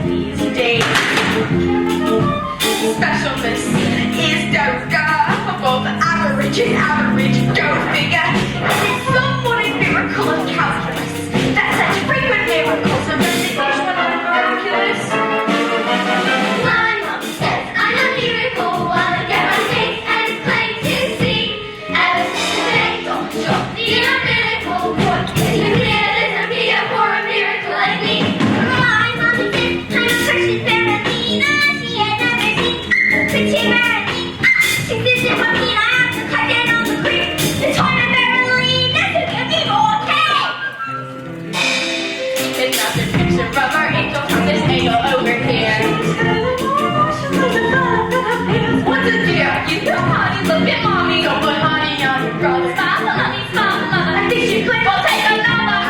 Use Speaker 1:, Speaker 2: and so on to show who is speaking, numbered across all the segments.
Speaker 1: these days. Specialness is Doga for both average and average. Go figure. It's somewhat a miracle of calculus that such frequent miracles of resignation are miraculous.
Speaker 2: My mom says I'm a miracle while I get my face and plain to see. Ever since the day don't drop the umbilical cord, disappear for a miracle like me. My mommy says I'm a person Bernardina. She had never seen pretty Bernardine. She says if I mean I have to cut down on the cream. The toilet Bernardine, that's a give me more cake.
Speaker 1: It's not a picture of our angel from this angle over here. What's a dear? You know honey, look at mommy. Don't put honey on your brother.
Speaker 2: Mama, I think she could.
Speaker 1: We'll take another.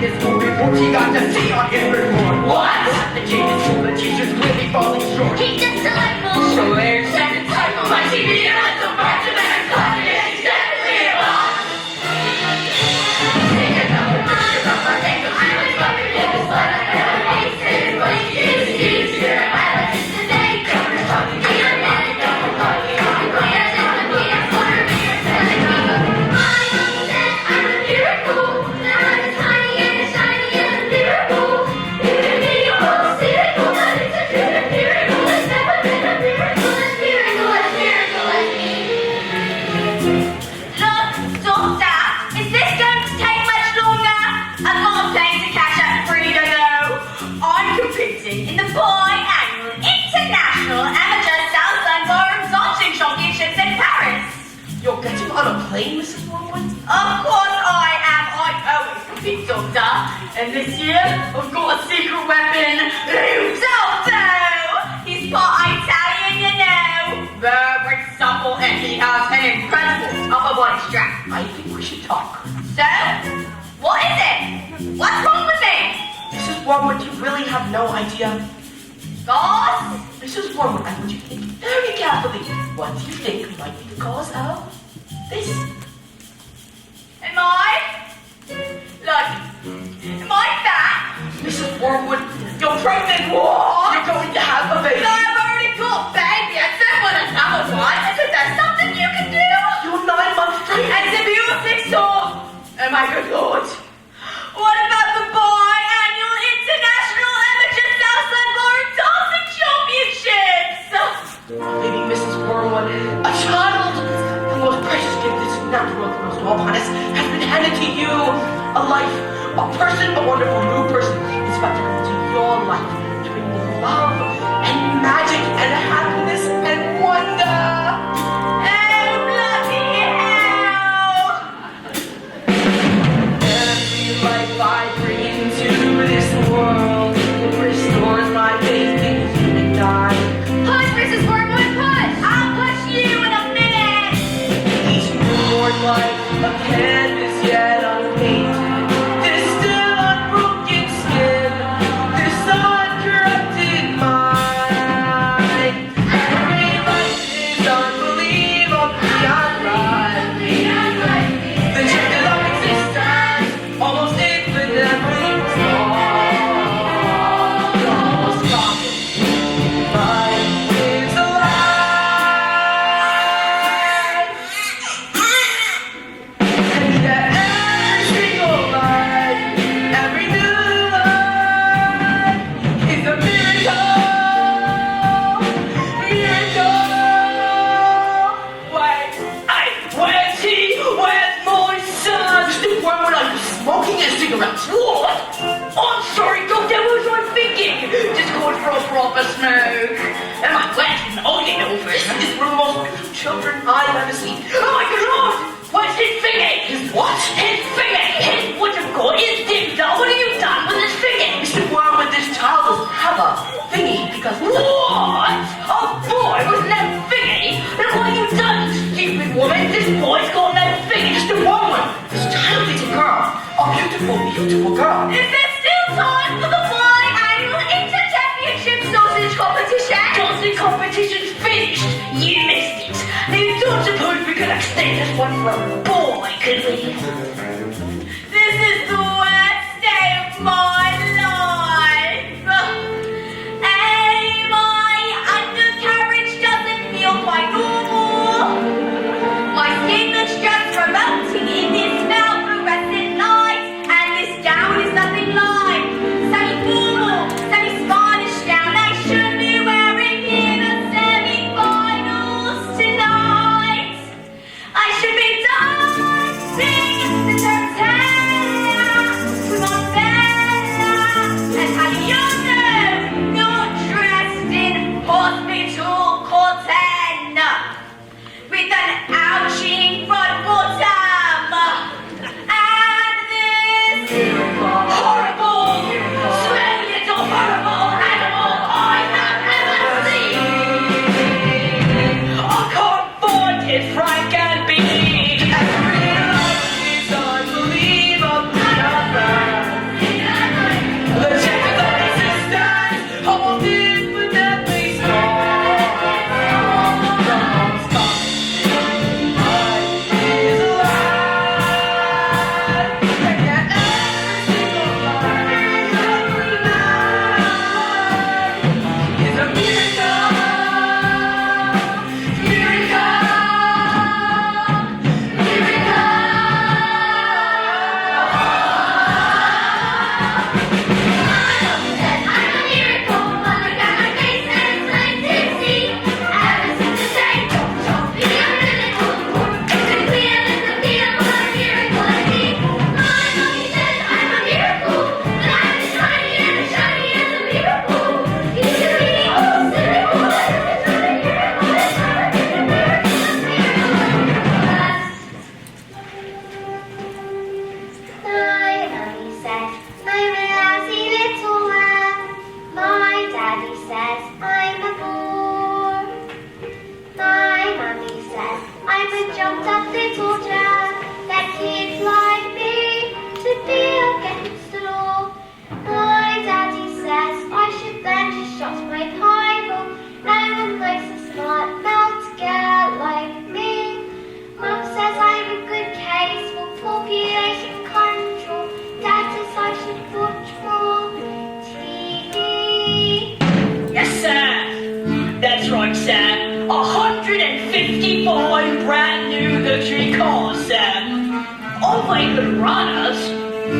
Speaker 3: This movie what you got to see on everyone.
Speaker 1: What?
Speaker 3: The changes to the teachers really falling short.
Speaker 2: He's just delightful.
Speaker 1: So there's second cycle my TV and let the parts of it class it exactly wrong. Take another picture of our angel. I was loving it. It's like I never tasted it, but you see here. I like it today. Come and talk to me. I'm in it. Don't call me on the way. I disappear for a miracle.
Speaker 2: My mom says I'm a miracle. I'm as tiny and as shiny as a miracle. It's a miracle, but it's a true miracle. It's never been a miracle. It's miracle, it's miracle, it's me.
Speaker 1: Look, doctor, is this going to take much longer? I've got a plane to catch up for you to know. I'm competing in the biannual International Amateur South Side Ballroom Dancing Championships in Paris.
Speaker 3: You're getting on a plane, Mrs. Wormwood?
Speaker 1: Of course I am. I always compete, doctor. And this year, I've got a secret weapon. Ludoto! He's part Italian, you know. Very supple, and he has an incredible upper body strength.
Speaker 3: I think we should talk.
Speaker 1: So, what is it? What's wrong with me?
Speaker 3: Mrs. Wormwood, you really have no idea.
Speaker 1: Boss?
Speaker 3: Mrs. Wormwood, I want you to think very carefully. What do you think might be the cause of this?
Speaker 1: Am I? Look, am I fat?
Speaker 3: Mrs. Wormwood,
Speaker 1: You're pregnant, what?
Speaker 3: you're going to have a baby.
Speaker 1: No, I've already got a baby. I said what another one. Isn't there something you can do?
Speaker 3: You're 9 months pregnant.
Speaker 1: Antibiotics or... Oh my good lord. What about the biannual International Amateur Southside Ballroom Dancing Championships?
Speaker 3: Baby Mrs. Wormwood, a child, the most precious gift this natural throws to all upon us, has been handed to you. A life, a person, a wonderful new person is about to come into your life to bring you love and magic and happiness and wonder.
Speaker 1: Oh, bloody hell!
Speaker 3: Every life I bring into this world restores my faith in humankind.
Speaker 2: Push, Mrs. Wormwood, push.
Speaker 1: I'll push you in a minute!
Speaker 3: Each newborn life a canvas yet unpainted. This still unbroken skin, this uncorrupted mind. Every life is unbelievable beyond right. The chances of existence almost infinitely small. Almost common. Life is alive. And that every single life, every new life is a miracle. Miracle. Wait, hey, where's he? Where's my son? Mr. Wormwood, are you smoking a cigarette?
Speaker 1: What? I'm sorry, Doctor, what was I thinking? Just going for a proper smoke. Am I wet and owning over
Speaker 3: This
Speaker 1: it?
Speaker 3: is one of the most beautiful children I've ever seen.
Speaker 1: Oh my good lord! Where's his thingy?
Speaker 3: His what?
Speaker 1: His thingy! His what you've got is dipped up. What have you done with his thingy?
Speaker 3: Mr. Wormwood, this child doesn't have a thingy because
Speaker 1: What? A boy with no thingy? Then what have you done, stupid woman? This boy's got no thingy.
Speaker 3: Mr. Wormwood, this child is a girl. A beautiful, beautiful girl.
Speaker 1: Is there still time for the biannual Inter-Championship Sausage Competition? Dancing competition's finished. You missed it. Now you don't suppose we could extend this one for a boy, could we? This is the worst day of my life.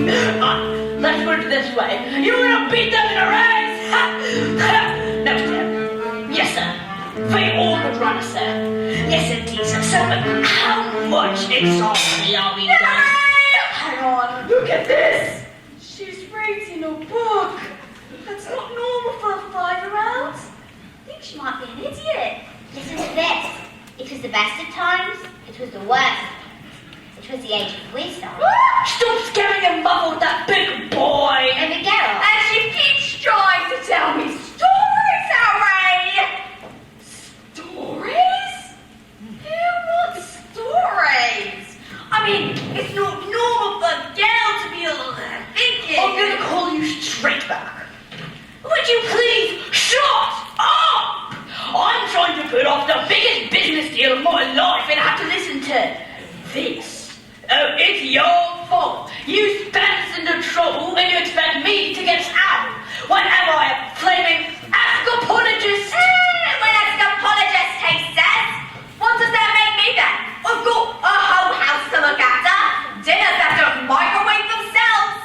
Speaker 3: Let's put it this way. You want to beat them in a race? No, sir. Yes, sir. They all could run, sir. Yes, indeed, sir. So, how much exactly are we going? Hang on. Look at this. She's reading a book. That's not normal for a 5-year-old.
Speaker 2: I think she might be an idiot. Listen to this. It was the best of times. It was the worst. It was the age of wisdom.
Speaker 3: Stop scaring your mother with that big boy.
Speaker 2: And Miguel.
Speaker 1: And she keeps trying to tell me stories, Harry! Stories? Who wants stories? I mean, it's not normal for a girl to be thinking.
Speaker 3: I'm gonna call you straight back. Would you please shut up? I'm trying to put off the biggest business deal of my life and have to listen to this. Oh, it's your fault. You spent us into trouble and you expect me to get out whenever I have flaming anthropologists.
Speaker 1: When anthropologist takes says, what does that make me then? I've got a whole house to look after. Dinners that don't microwave themselves.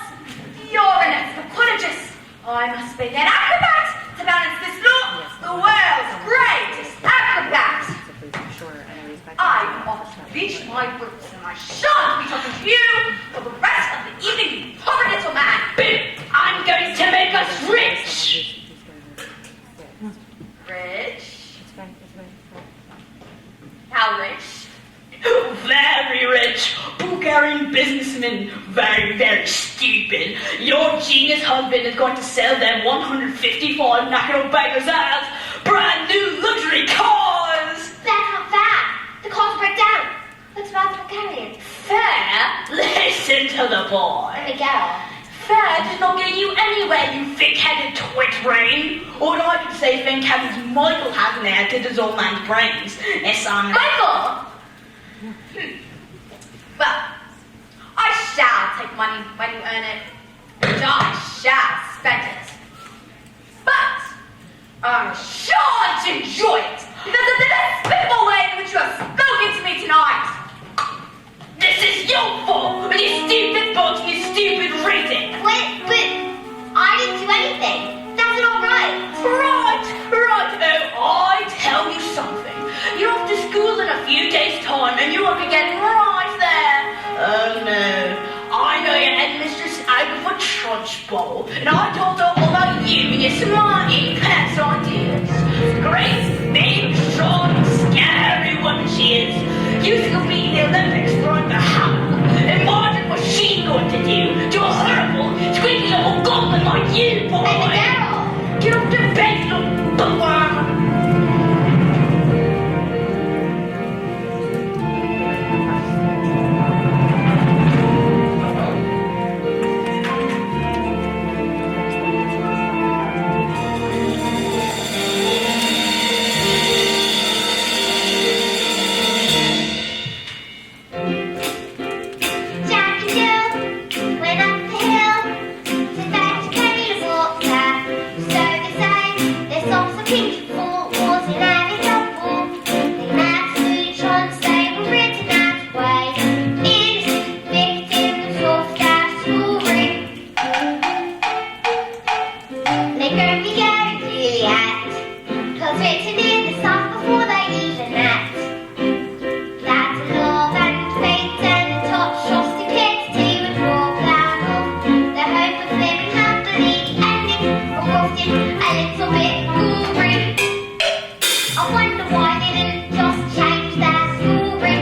Speaker 1: You're an anthropologist. I must be an acrobat to balance this look. The world's greatest acrobat. I want to reach my roots and I shan't be talking to you for the rest of the evening, you poor little man.
Speaker 3: But I'm going to make us rich.
Speaker 1: Rich? How rich?
Speaker 3: Very rich. Bulgarian businessman. Very, very stupid. Your genius husband is going to sell them 155 knackered beggars as brand new luxury cars.
Speaker 2: That's not fair. The cars break down. What's about the Bulgarians?
Speaker 3: Fair? Listen to the boy.
Speaker 2: And Miguel.
Speaker 3: Fair does not get you anywhere, you thick-headed twit brain. Or I could say thick-headed Michael has inherited his old man's brains. Yes, I'm...
Speaker 1: Michael! Well, I shall take money when you earn it, and I shall spend it. But I shan't enjoy it because of the despicable way in which you have spoken to me tonight.
Speaker 3: This is your fault with your stupid books and your stupid reading.
Speaker 2: Wait, but I didn't do anything. That's not right.
Speaker 3: Right. Oh, I tell you something. You're off to school in a few days' time and you won't be getting right there. Oh no. I know your headmistress out of a trudge bowl, and I told her all about you and your smarty pants ideas. Great, big, strong, scary one she is. You could be in the Olympics throwing the hammer. Imagine what she's going to do to a horrible, squeaky little goblin like you, boy.
Speaker 2: And Miguel.
Speaker 3: Get off the bed, little bugger.
Speaker 2: Jack and Jill went up the hill to fetch a carry of water. So they say their songs are beautiful, was in every couple. They absolutely trod, they were written out way. Innocent victim was forced out of schoolroom. They go Miguel and Juliet, 'twas written in the song before they even met. That love and fate and the touch of stupidity would walk out of the hope of living happily. The ending of often a little bit gory. I wonder why they didn't just change their story.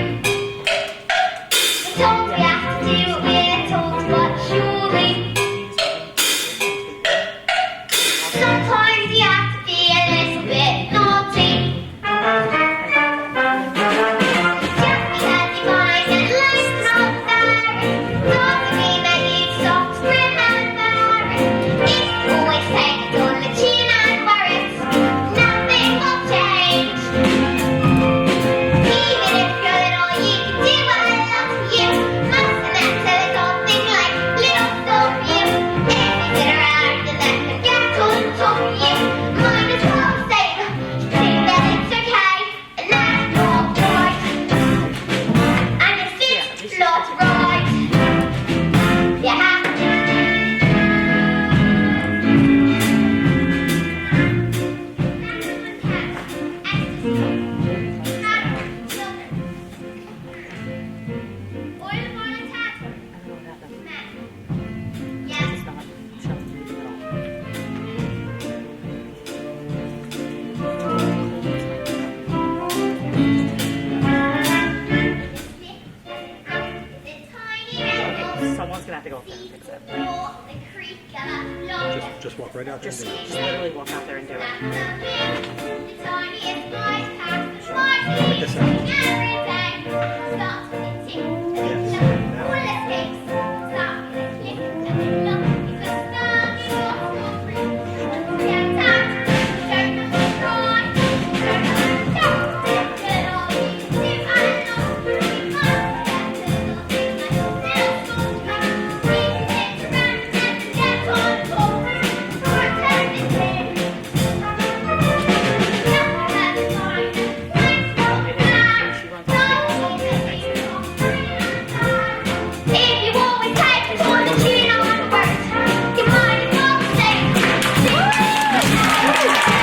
Speaker 2: They told we have to do what we're told, but surely sometimes you have to be a little bit naughty. Just because you find that life's not fair doesn't mean that you stop to grin and bear it. If you always take it on the chin and wear it, nothing will change. Even if you're little, you can do what I love for you. Mustn't that tell a god thing like little stuff you? If you sit around and let them get on top of you,
Speaker 4: walk right out there and
Speaker 3: Just
Speaker 4: do it.
Speaker 3: literally walk out there and do it.
Speaker 2: The tiniest flies past my
Speaker 4: Make
Speaker 2: feet
Speaker 4: this sound.
Speaker 2: every day. Starts with a tick and
Speaker 4: Yes.
Speaker 2: a click. All it takes. Start with a click and a look. It's a start in your story. Get tapped. Don't have to cry. Don't have to shout. Get all you see. I know pretty much. That little thing like a little song. Sneak it around and get on board. Protect it here. If you always take for the tune on words, you might as well say, you have to put it right.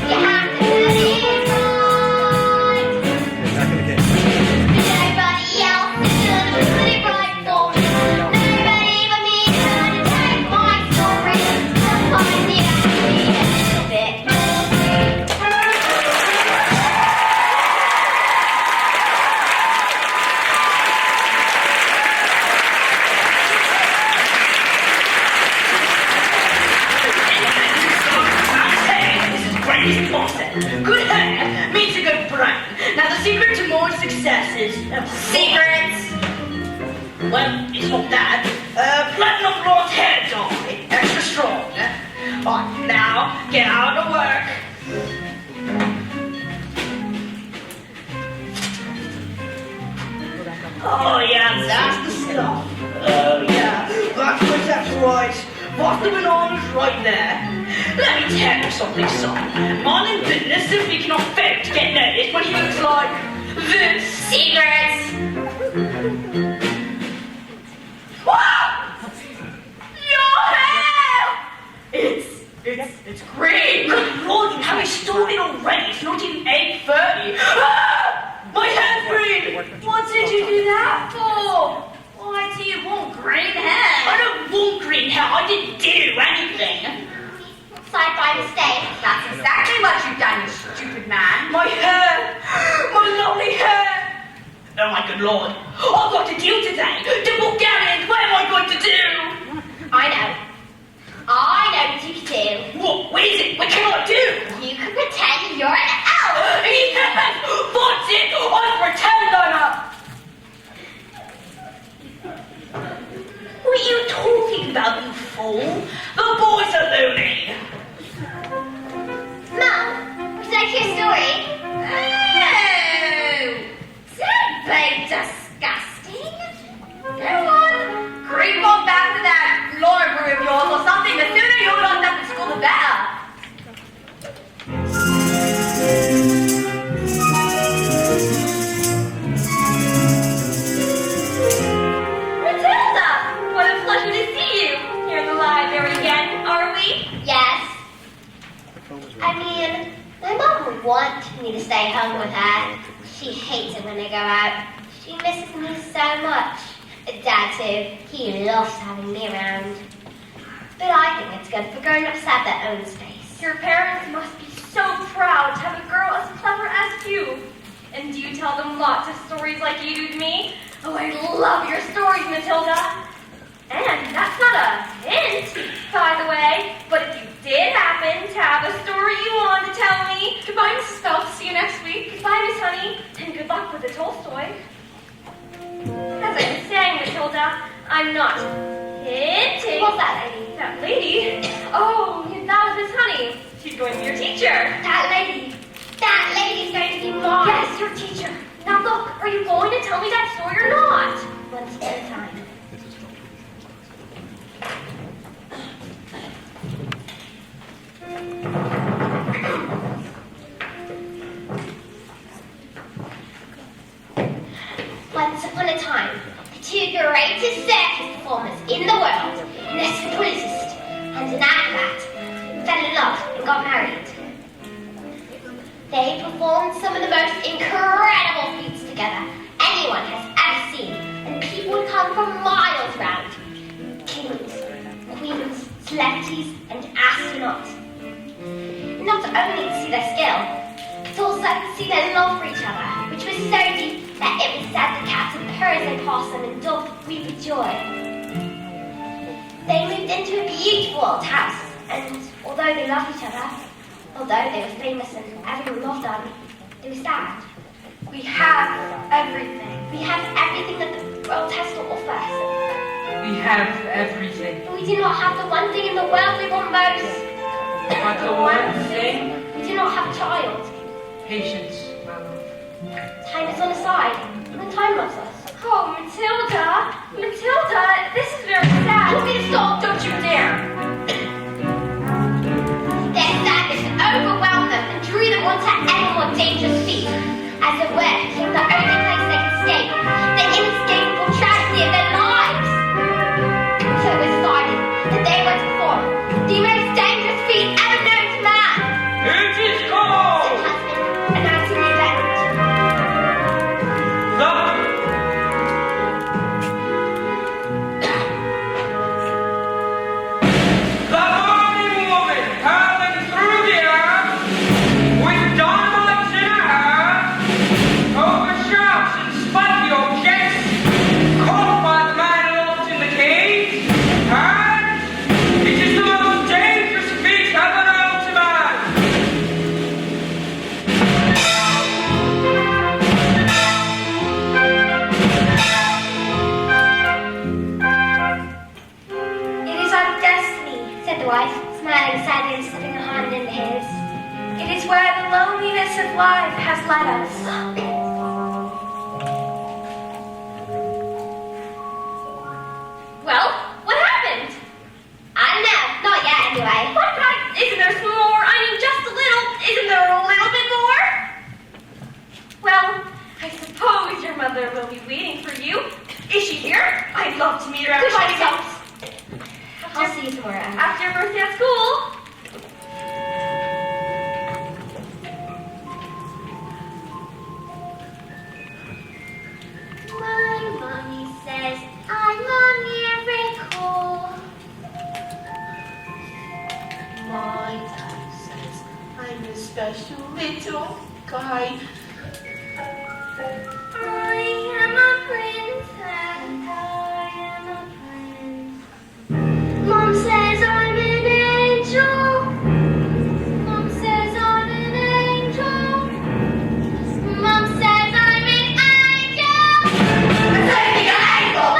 Speaker 4: Okay, back in the game.
Speaker 2: Nobody else is gonna put it right for me. Nobody but me is gonna take my story. Sometimes it has to be a little bit naughty.
Speaker 3: This is Brady's Boston. Good hair means a good brain. Now the secret to more success is secrets. Well, it's not that. Platinum blonde hair dye, extra strong. Alright, now get out of work. Oh yeah, that's the stuff. Oh yeah, that's right. What's the bananas right there? Let me tell you something, son. Mine in business simply cannot fail to get noticed when he looks like this.
Speaker 2: Secrets.
Speaker 3: Wow! Your hair! It's green. Good Lord, you have it started already. It's not even 8:30. Ah! My hair's green.
Speaker 1: What did you do that for? Why do you want green hair?
Speaker 3: I don't want green hair. I didn't do anything.
Speaker 2: Side by mistake.
Speaker 1: That's exactly what you've done, you stupid man.
Speaker 3: My hair! My lovely hair! Oh my good lord. I've got to deal today. The Bulgarians, what am I going to do?
Speaker 2: I know what you can do.
Speaker 3: What is it? What can I do?
Speaker 2: You can pretend you're an elf.
Speaker 3: Yes! What's it? I pretend I'm a... What are you talking about, you fool? The boys are loony.
Speaker 2: Mum, would you like your story?
Speaker 1: Oh! Don't be disgusting. Go on. Creep on back to that library of yours or something. The sooner you're locked up in school, the better. Matilda! What a pleasure to see you here in the library again, are we?
Speaker 2: Yes.
Speaker 4: The phone was
Speaker 2: I
Speaker 4: ringing.
Speaker 2: mean, my mum would want me to stay home with her. She hates it when I go out. She misses me so much. Dad too. He loves having me around. But I think it's good for grown-ups to have their own space.
Speaker 5: Your parents must be so proud to have a girl as clever as you. And do you tell them lots of stories like you do to me? Oh, I love your stories, Matilda. And that's not a hint, by the way. But if you did happen to have a story you want to tell me, goodbye, Mrs. Phelps. See you next week. Goodbye, Miss Honey. And good luck with the Tolstoy. As I was saying, Matilda, I'm not hinting.
Speaker 2: What's that, lady?
Speaker 5: That lady? Oh, that was Miss Honey. She's going to be your teacher.
Speaker 2: That lady's going to be mine.
Speaker 5: Yes, your teacher. Now look, are you going to tell me that story or not?
Speaker 2: One step at a time.
Speaker 4: This is phone.
Speaker 2: Once upon a time, the two greatest circus performers in the world, an escapologist and an acrobat, fell in love and got married. They performed some of the most incredible feats together anyone has ever seen, and people would come from miles around. Kings, queens, celebrities, and astronauts. Not only to see their skill, but also to see their love for each other, which was so deep that it was said the captain her as they passed them and dogs weep with joy. They moved into a beautiful old house, and although they loved each other, although they were famous and everyone loved them, they were sad.
Speaker 5: We have everything.
Speaker 2: We have everything that the world has to offer us.
Speaker 3: We have everything.
Speaker 2: But we do not have the one thing in the world we want most.
Speaker 3: But the one thing,
Speaker 2: We do not have a child.
Speaker 3: patience, my love.
Speaker 2: Time is on our side, and time loves us.
Speaker 5: Oh, Matilda! Matilda, this is very sad.
Speaker 1: You need to stop, don't you dare!
Speaker 2: Their sadness overwhelmed them and drew them onto ever more dangerous feet. As it were, became the only place they could escape, the inescapable tragedy of their lives. So it was decided that they were to perform the most dangerous feat ever known to man.
Speaker 3: It is
Speaker 2: The
Speaker 3: called
Speaker 2: husband announcing the event.
Speaker 3: the morning woman hurling through the earth with dynamite in her hair, over shafts and spikey objects, caught by the man locked in the cage, and it is the most dangerous feat ever known to man.
Speaker 2: It is our destiny, said the wife, smiling sadly and slipping her hand into his.
Speaker 5: It is where the loneliness of life has led us. Well, what happened?
Speaker 2: I don't know, not yet anyway.
Speaker 5: What? Isn't there some more? I mean, just a little. Isn't there a little bit more? Well, I suppose your mother will be waiting for you. Is she here? I'd love to meet her.
Speaker 2: Goodbye,
Speaker 5: actually.
Speaker 2: Tom. I'll see you tomorrow.
Speaker 5: After your birthday at school.
Speaker 2: My mommy says I'm a miracle.
Speaker 3: My dad says I'm a special little guy.
Speaker 2: I am a princess. I am a prince. Mom says I'm an angel. Mom says I'm an angel. Mom says I'm an angel.
Speaker 1: I'm saving an angel!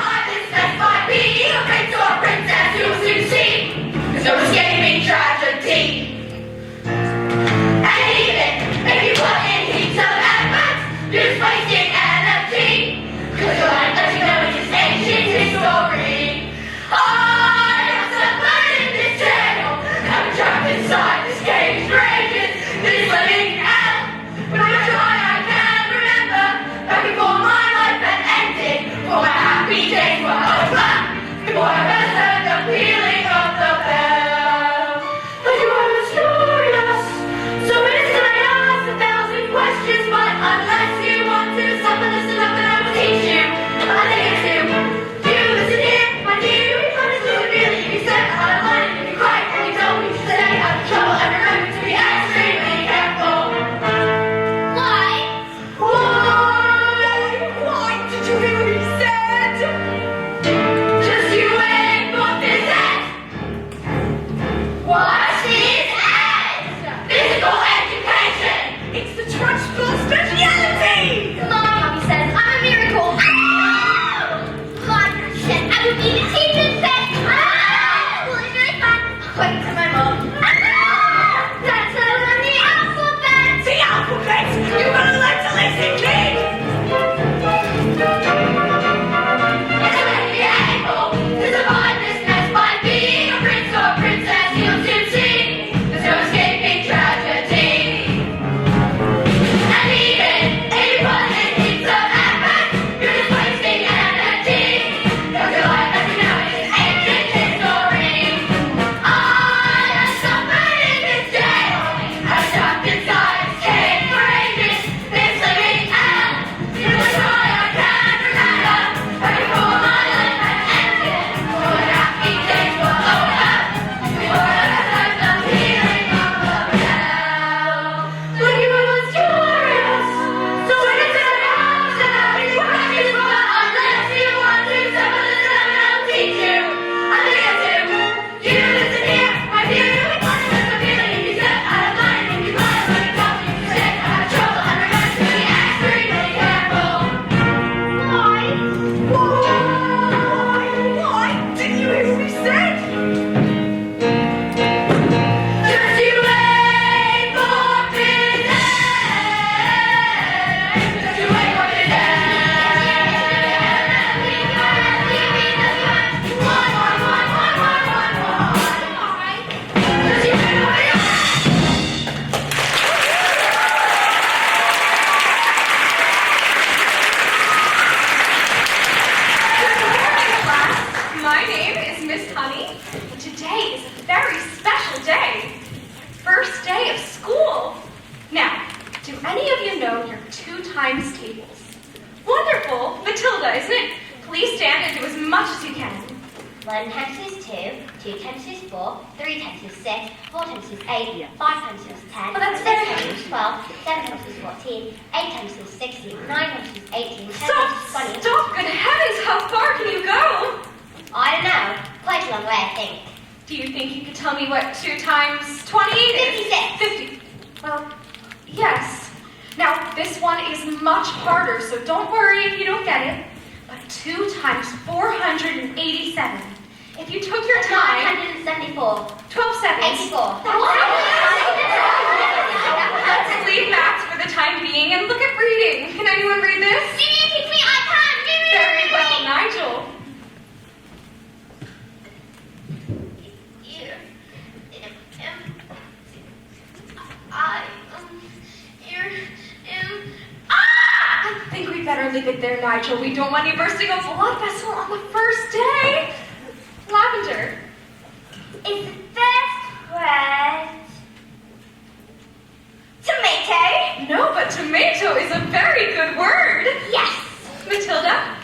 Speaker 1: My business might be a prince or a princess you'll soon see. There's no escaping tragedy. And even if you put in heaps of effort, you're just wasting energy. 'Cause you'll end up knowing this ancient history. I am submerged in this tale. I'm trapped inside this cage, rages, this living hell. When I try, I can't remember. Back before my life had ended, before my happy days were over, before I first heard the pealing of the bell. But you are mysterious, so innocent I ask 1,000 questions, but unless you want to suffer, listen up and I will teach you a thing or two. You listen here, my dear, you promise to really be set out of line and you cry and you don't need to stay out of trouble and remember to be extremely careful.
Speaker 2: Why?
Speaker 1: Why? Why did you hear what he said?
Speaker 5: much as you can.
Speaker 2: 1 times 2 is 2, 2 times 2 is 4, 3 times 2 is 6, 4 times 2 is 8, 5 times 2 is 10,
Speaker 5: Well, that's
Speaker 2: 6
Speaker 5: very-
Speaker 2: times 2 is 12, 7 times 2 is 14, 8 times 2 is 16, 9 times 2 is 18, 10
Speaker 5: Stop!
Speaker 2: times 2 is 20.
Speaker 5: Stop! Good heavens, how far can you go?
Speaker 2: I don't know. Quite a long way, I think.
Speaker 5: Do you think you could tell me what 2 times 20 is?
Speaker 2: 56.
Speaker 5: 50. Well, yes. Now, this one is much harder, so don't worry if you don't get it. But 2 times 487. If you took your time...
Speaker 2: 974.
Speaker 5: 12 seconds.
Speaker 2: 84.
Speaker 5: Let's leave maths for the time being and look at reading. Can anyone read this?
Speaker 2: You need to teach me, I can't do it.
Speaker 5: Very well, Nigel. I think we'd better leave it there, Nigel. We don't want you bursting a blood vessel on the first day. Lavender.
Speaker 2: Is the first word tomato?
Speaker 5: No, but tomato is a very good word.
Speaker 2: Yes.
Speaker 5: Matilda?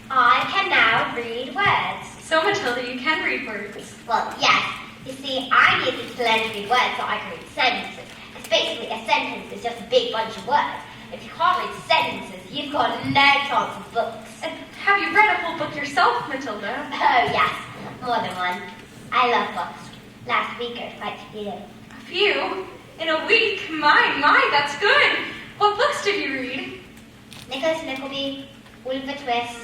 Speaker 2: I can now read words.
Speaker 5: So, Matilda, you can read words.
Speaker 2: Well, yes. You see, I needed to learn to read words so I can read sentences. It's basically a sentence is just a big bunch of words. If you can't read sentences, you've got no chance of books.
Speaker 5: And have you read a whole book yourself, Matilda?
Speaker 2: Oh, yes. More than one. I love books. Last week I read quite a few.
Speaker 5: A few? In a week? My, that's good. What books did you read?
Speaker 2: Nicholas Nickleby, Oliver Twist,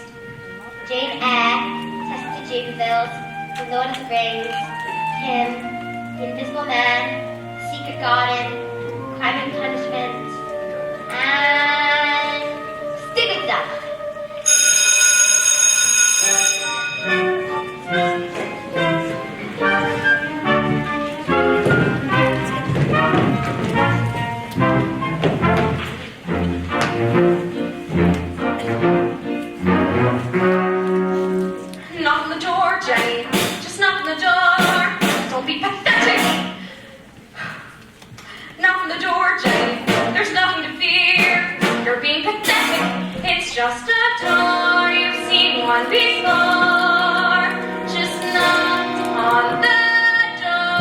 Speaker 2: Jane Eyre, Test of Jupitervilles, The Lord of the Rings, Kim, The Invisible Man, The Secret Garden, Crime and Punishment, and Stupid Stuff.
Speaker 5: Knock on the door, Jenny. Just knock on the door. Don't be pathetic. Knock on the door, Jenny. There's nothing to fear. You're being pathetic. It's just a door. You've seen one before. Just knock on the door.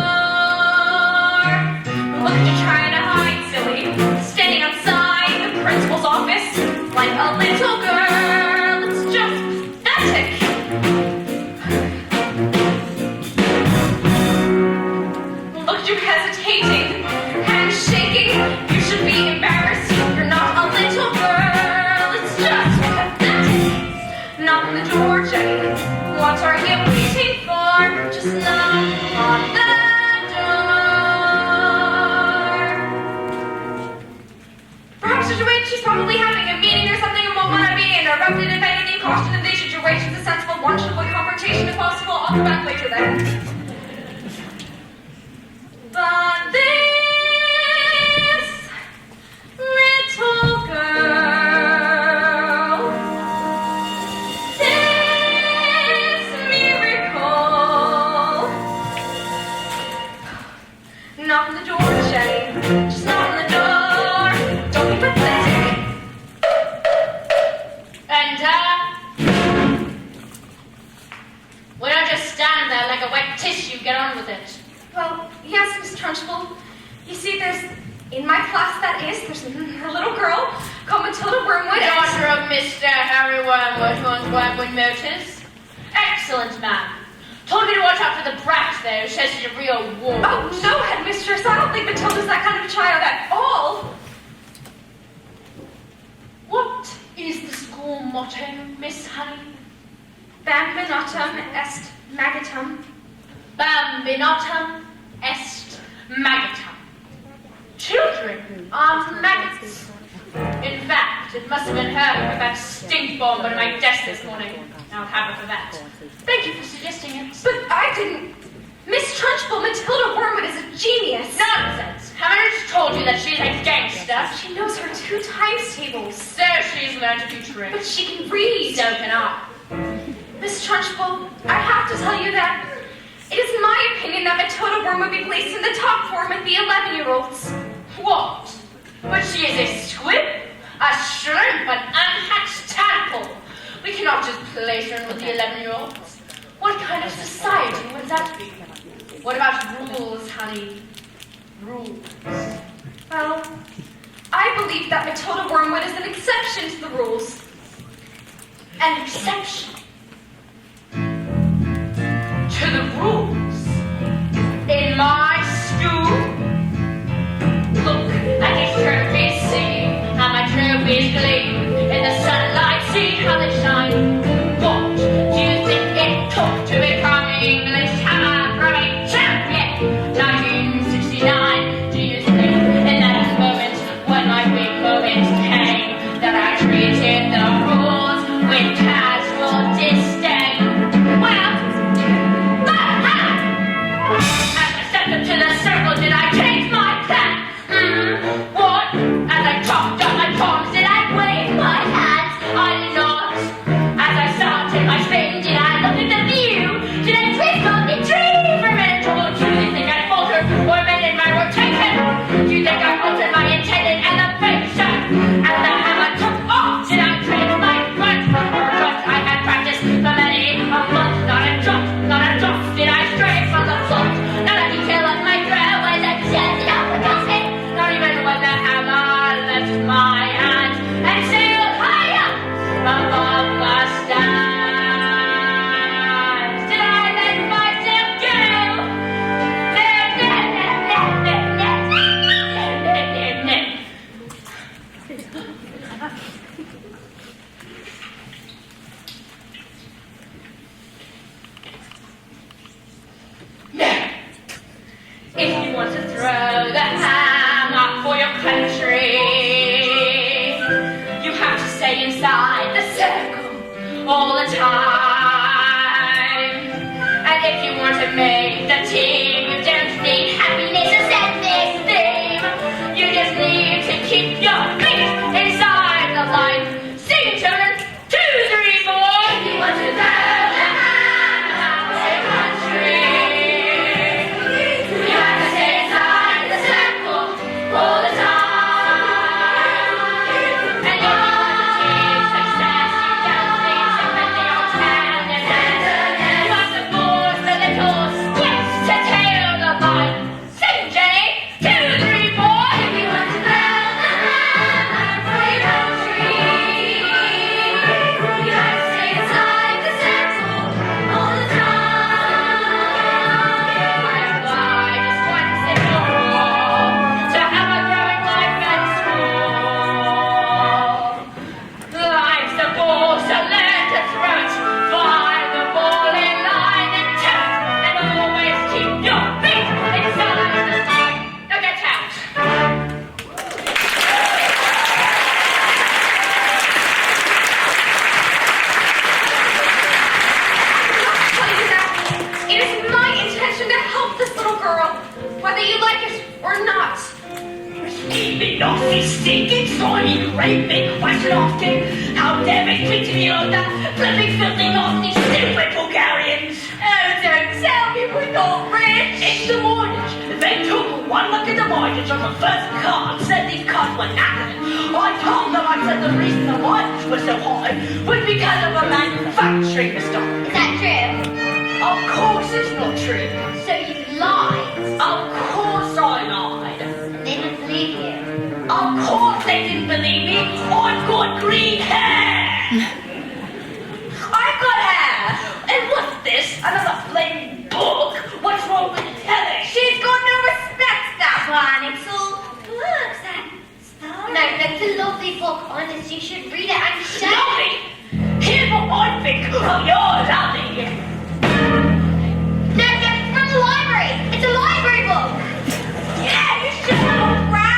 Speaker 5: Look at you trying to hide, silly. Standing outside the principal's office like a little girl. It's just pathetic. Look at you hesitating, hands shaking. You should be embarrassed. You're not a little girl. It's just pathetic. Knock on the door, Jenny. What are you waiting for? Just knock on the door. Perhaps situation she's probably having a meeting or something and won't want to be interrupted. If anything, caution in these situations is sensible. One should avoid confrontation if possible. I'll come back later then. But this little girl, this miracle. Knock on the door, Jenny. Just knock on the door. Don't be pathetic.
Speaker 1: We don't just stand there like a wet tissue. Get on with it.
Speaker 5: Well, yes, Miss Trunchbull. You see, in my class there's a little girl called Matilda Wormwood.
Speaker 1: Daughter of Mr. Harry Wormwood, who owns Wormwood Motors. Excellent man. Told me to watch out for the brat, though. Says she's a real wolf.
Speaker 5: Oh, no, headmistress. I don't think Matilda's that kind of a child at all.
Speaker 1: What is the school motto, Miss Honey?
Speaker 5: Bambinatum est magatum.
Speaker 1: Bambinatum est maggotum. Children are maggots. In fact, it must have been her who put that stink bomb on my desk this morning. I'll have her for that. Thank you for suggesting it.
Speaker 5: But I didn't. Miss Trunchbull, Matilda Wormwood is a genius.
Speaker 1: Nonsense! Haven't I just told you that she's a gangster?
Speaker 5: She knows her 2 times tables.
Speaker 1: So she's learned to do tricks.
Speaker 5: But she can read.
Speaker 1: So can I.
Speaker 5: Miss Trunchbull, I have to tell you that it is my opinion that Matilda Wormwood be placed in the top form of the 11-year-olds.
Speaker 1: What? But she is a squib, a shrimp, an unhatched tadpole.
Speaker 5: We cannot just place her in with the 11-year-olds. What kind of society would that be? What about rules, honey? Rules. Well, I believe that Matilda Wormwood is an exception to the rules. An exception to the rules. In my school, look at these trophies, see how my trophies gleam. In the sunlight, see how they shine. What do you think it took to become English hammer-throwing champion? 1969, do you think in that moment, when my big moment came, that I treated the rules with casual disdain? Well, as I stepped up to the circle, did I change my plan? What? As I chopped up my palms, did I wave my hands? I did not. As I started my spin, did I look at the view? Did I twist on the tree for a minute? Or do you think I faltered or amended my rotation? Do you think I altered my intended elevation? As the hammer took off, did I change my front? Or just I had practiced for many a month? Not a drop, did I stray from the floor? Not a detail of my prayer was accepted or forgotten. Not even when the hammer left my hand and sailed high up above the stars. Did I let myself go? If you want to throw the hammer for your country, you have to stay inside the circle all the time. And if you want to make the team, you don't need happiness to set this theme. You just need to keep your feet inside the line. Sing, children, 2, 3, 4. If you want to throw the hammer for your country, you have to stay inside the circle all the time. And you want to achieve success, you don't need to put the old hand in hand. You have to force the little squeeze to tail the line. Sing, Jenny, 2, 3, 4. If you want to throw the hammer for your country, you have to stay inside the circle all the time. I apply just one simple rule to hammer-throwing life at school. Life's a ball, so learn to throw it. Find the ball in line and tap, and always keep your feet inside the line. Now get out. Tell you that it is my intention to help this little girl, whether you like it or not.
Speaker 1: Keeping off his stinking, slimy, raping, question asking, how dare they treat me like that, flipping, filthy, nasty, stupid Bulgarians. Oh, don't tell me we're not rich. It's the mortgage. They took one look at the mortgage on the first card, said these cards were knackered. I told them, I said the reason the mortgage was so high was because of a manufacturing mistake.
Speaker 2: Is that true?
Speaker 1: Of course it's not true.
Speaker 2: So you lied.
Speaker 1: Of course I lied.
Speaker 2: They didn't believe you.
Speaker 1: Of course they didn't believe me. I've got green hair. I've got hair. And what's this? Another flaming book? What's wrong with the telly? She's got no respect, that one. It's all books and stuff.
Speaker 2: No, it's a lovely book. Honest, you should read it and share it.
Speaker 1: Lovely. Here's what I think of your lovely.
Speaker 2: No, it's from the library. It's a library book.
Speaker 1: Yeah, you should have rat.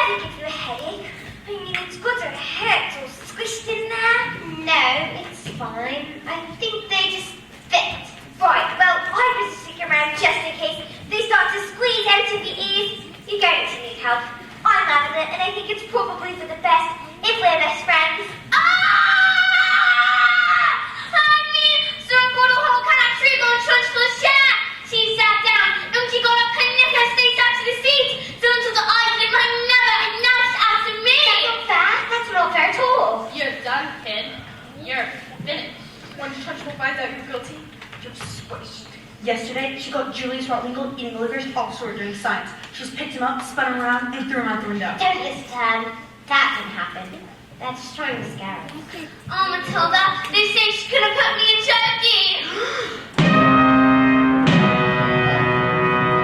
Speaker 2: does it give you a headache? I mean, it's got her head all squished in there. No, it's fine. I think they just fit. Right, well, I better stick around just in case they start to squeeze out of your ears. You're going to need help. I'm having it, and I think it's probably for the best if we're best friends. Ah! I mean, some little hole kind of trigger and trudged to the chair. She sat down, and she got up and nipped her face up to the seat. So until the eyes of my never announced after me. That's not fair. That's not fair at all.
Speaker 5: You're done, kid. You're finished.
Speaker 3: When Trunchbull finds out you're guilty, you're squished. Yesterday, she got Julius Rotwinkle eating livers also during science. She just picked him up, spun him around, and threw him out the window.
Speaker 2: Don't listen to him. That didn't happen. They're just trying to scare us. Oh, Matilda, they say she could have put me in Turkey.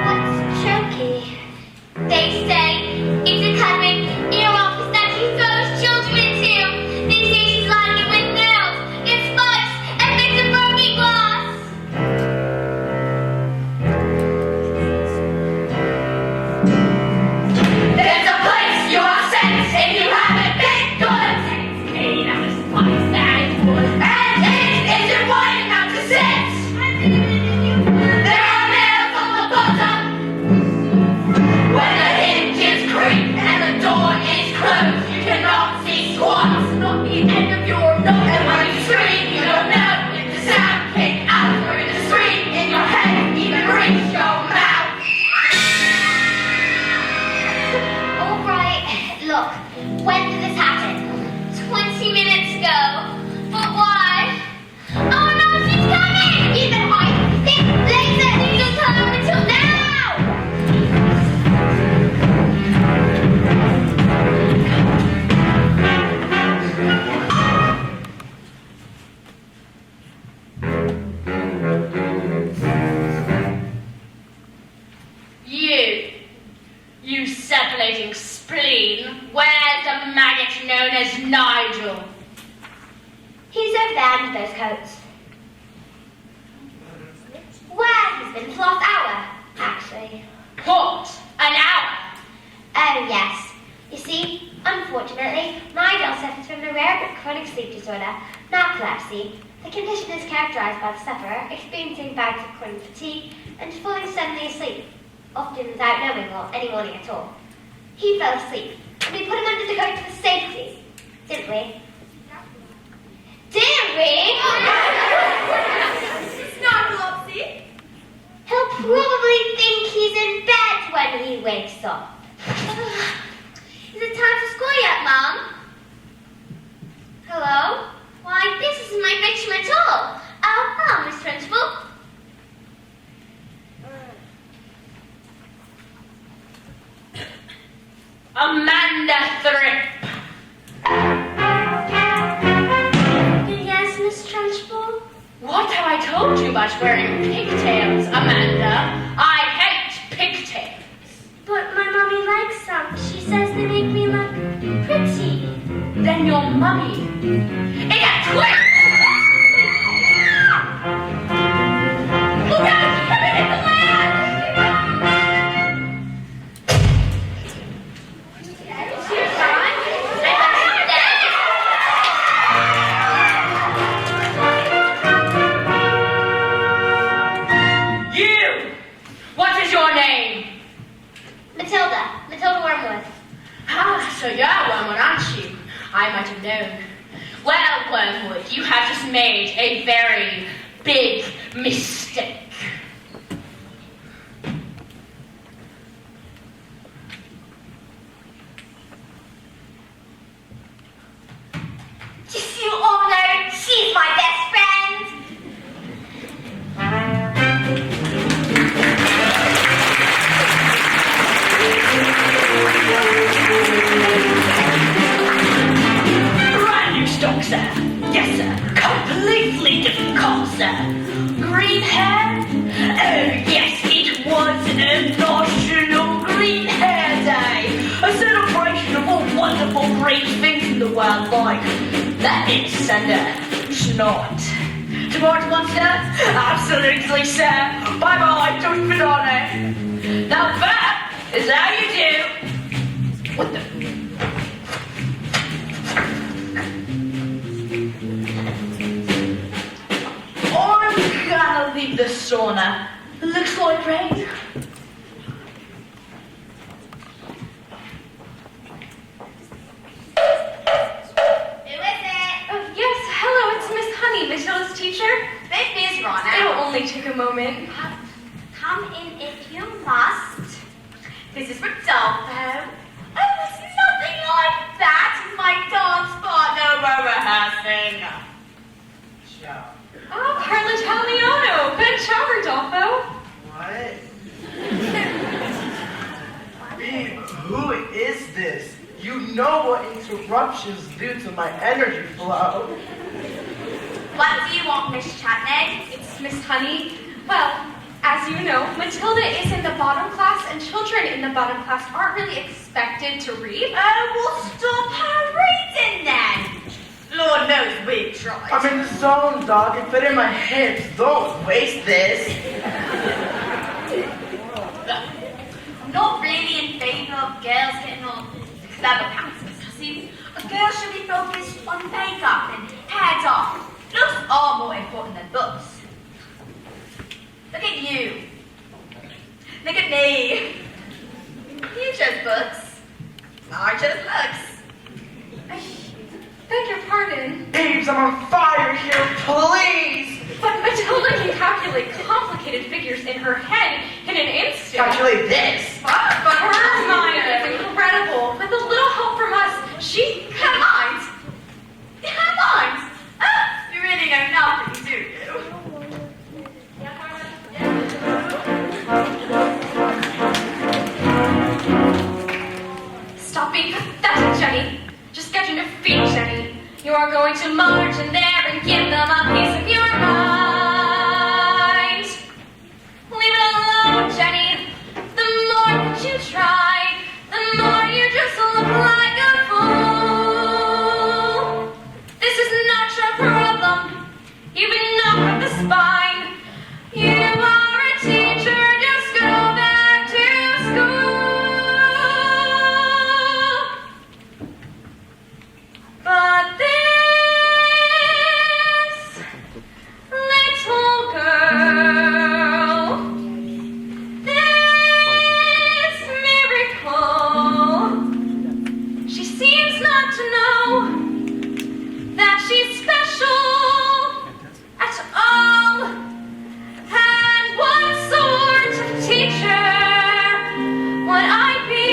Speaker 2: What's Turkey? They say it's a covering in her office that she throws children into. They say she's lining it with nails, and spikes, and bits of broken glass.
Speaker 1: There's a place you are sent if you haven't been good. Hey, that was twice that would. And it isn't wide enough to sit. There are nails on the bottom. When the hinges creak and the door is closed, you cannot see squat. Not the end of your nose. And when you scream, you don't know if the sound came out or if the scream in your head even reached your mouth.
Speaker 2: All right, look, when did this happen? 20 minutes ago. But why? Oh no, she's coming! You've been hiding. Think later! You don't tell her until now!
Speaker 5: You circulating spleen. Where's the maggot known as Nigel?
Speaker 2: He's over there under those coats. Where he's been for the last hour, actually.
Speaker 5: What? An hour?
Speaker 2: Oh, yes. You see, unfortunately, Nigel suffers from a rare but chronic sleep disorder, narcolepsy. The condition is characterized by the sufferer experiencing bouts of chronic fatigue and falling suddenly asleep, often without knowing or any warning at all. He fell asleep, and we put him under the coat for safety, didn't we? Didn't we?
Speaker 5: Narcolepsy?
Speaker 2: He'll probably think he's in bed when he wakes up. Is it time for school yet, Mom? Hello? Why, this isn't my bedroom at all. Oh, hello, Miss Principal.
Speaker 5: Amanda Thripp.
Speaker 2: Yes, Miss Trunchbull?
Speaker 5: What have I told you about wearing pigtails, Amanda? I hate pigtails.
Speaker 2: But my mommy likes them. She says they make me look pretty.
Speaker 5: Then your mummy is a twin! Look out! She's coming in the land! You! What is your name?
Speaker 2: Matilda. Matilda Wormwood.
Speaker 5: Ah, so you're Wormwood, aren't you? I might have known. Well, Wormwood, you have just made a very big mistake.
Speaker 2: Just so you all know, she's my best friend.
Speaker 5: Brand new stock, sir. Yes, sir. Completely different car, sir. Green hair? Oh, yes, it was a National Green Hair Day. A celebration of all wonderful, great things in the world, like the its and snot. Tomato monster? Absolutely, sir. Bye-bye, toast banana. Now that is how you do.
Speaker 3: What the? I'm gonna leave the sauna. Looks like rain.
Speaker 1: Who is it?
Speaker 5: Oh, yes, hello, it's Miss Honey, Matilda's teacher.
Speaker 1: This is Ron.
Speaker 5: It'll only take a moment.
Speaker 1: Come in if you must. This is Rodolfo. Oh, this is nothing like that. It's my dance partner we're rehearsing.
Speaker 3: Ciao.
Speaker 5: Oh, Carla Italiano. Good job, Rodolfo.
Speaker 6: What? Babe, who is this? You know what interruptions do to my energy flow.
Speaker 1: What do you want, Miss Chatney?
Speaker 5: It's Miss Honey. Well, as you know, Matilda is in the bottom class, and children in the bottom class aren't really expected to read.
Speaker 1: Oh, well, stop her reading then. Lord knows we've tried.
Speaker 6: I'm in the zone, dog. It fit in my hips. Don't waste this.
Speaker 1: I'm not really in favor of girls getting all clever pants. See, a girl should be focused on makeup and hair dye. Looks are more important than books. Look at you. Look at me. You chose books. I chose looks.
Speaker 5: I beg your pardon,
Speaker 6: Babes, I'm on fire here. Please.
Speaker 5: but Matilda can calculate complicated figures in her head in an instant.
Speaker 6: Calculate this.
Speaker 5: But her mind is incredible. With a little help from us, she
Speaker 1: Her mind. Her mind. Oh, you really know nothing, do you?
Speaker 5: Stop being pathetic, Jenny. Just get your feet, Jenny. You are going to march in there and give them a piece of your mind. Leave it alone, Jenny. The more that you try, the more you just look like a fool. This is not your problem. You've been knocked off the spine. You are a teacher, just go back to school. But this little girl, this miracle, she seems not to know that she's special at all. And what sort of teacher would I be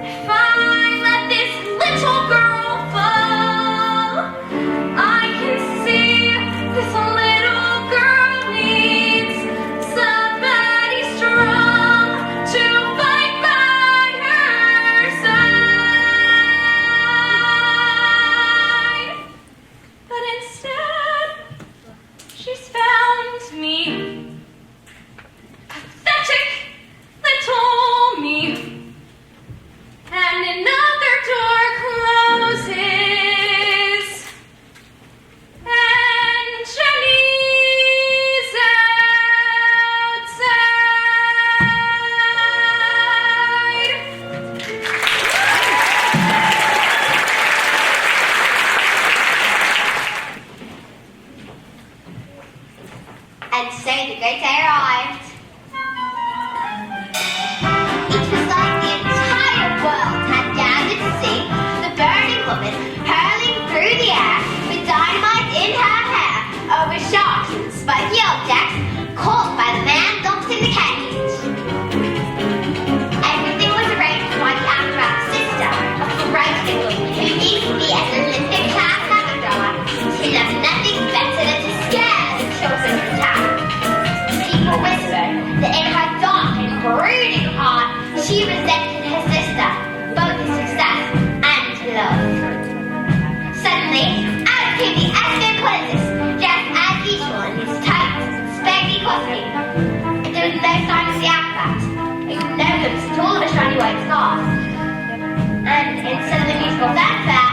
Speaker 5: if I let this little girl fall? I can see this little girl needs somebody strong to fight by her side. But instead, she's found me. Pathetic little me. And another door closes. And Jenny's
Speaker 2: And so the great day arrived. It was like the entire world had gathered to see the burning woman hurling through the air with dynamite in her hair over sharks and spiky objects caught by the man locked in the cage. Everything was arranged by the acrobat's sister, a frightening woman who used to be an Olympic class hammer thrower. She loved nothing better than to scare the children from town. People whispered that in her dark and brooding heart, she resented her sister, both his success and love. Suddenly, out came the astropolitus, dressed as usual in his tight, spaggy costume. But there was no sign of the acrobat, no glimpse at all of a shiny white scarf. And instead of the musical fanfare,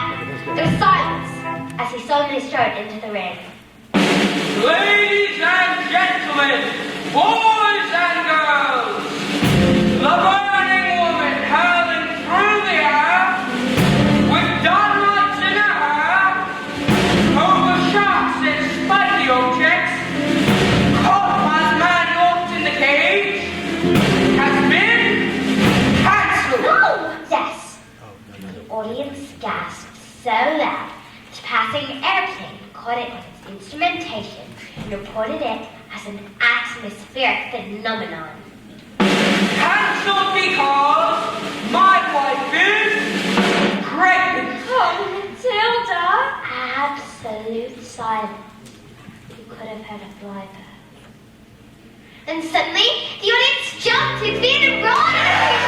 Speaker 2: there was silence as he solemnly strode into the ring.
Speaker 7: Ladies and gentlemen, boys and girls, the burning woman has
Speaker 2: audience gasped so loud that a passing airplane caught it on its instrumentation and reported it as an atmospheric phenomenon.
Speaker 7: Cancelled because my wife is pregnant.
Speaker 5: Oh, Matilda!
Speaker 2: Absolute silence. You could have heard a fly there. Then suddenly, the audience jumped to being roaring.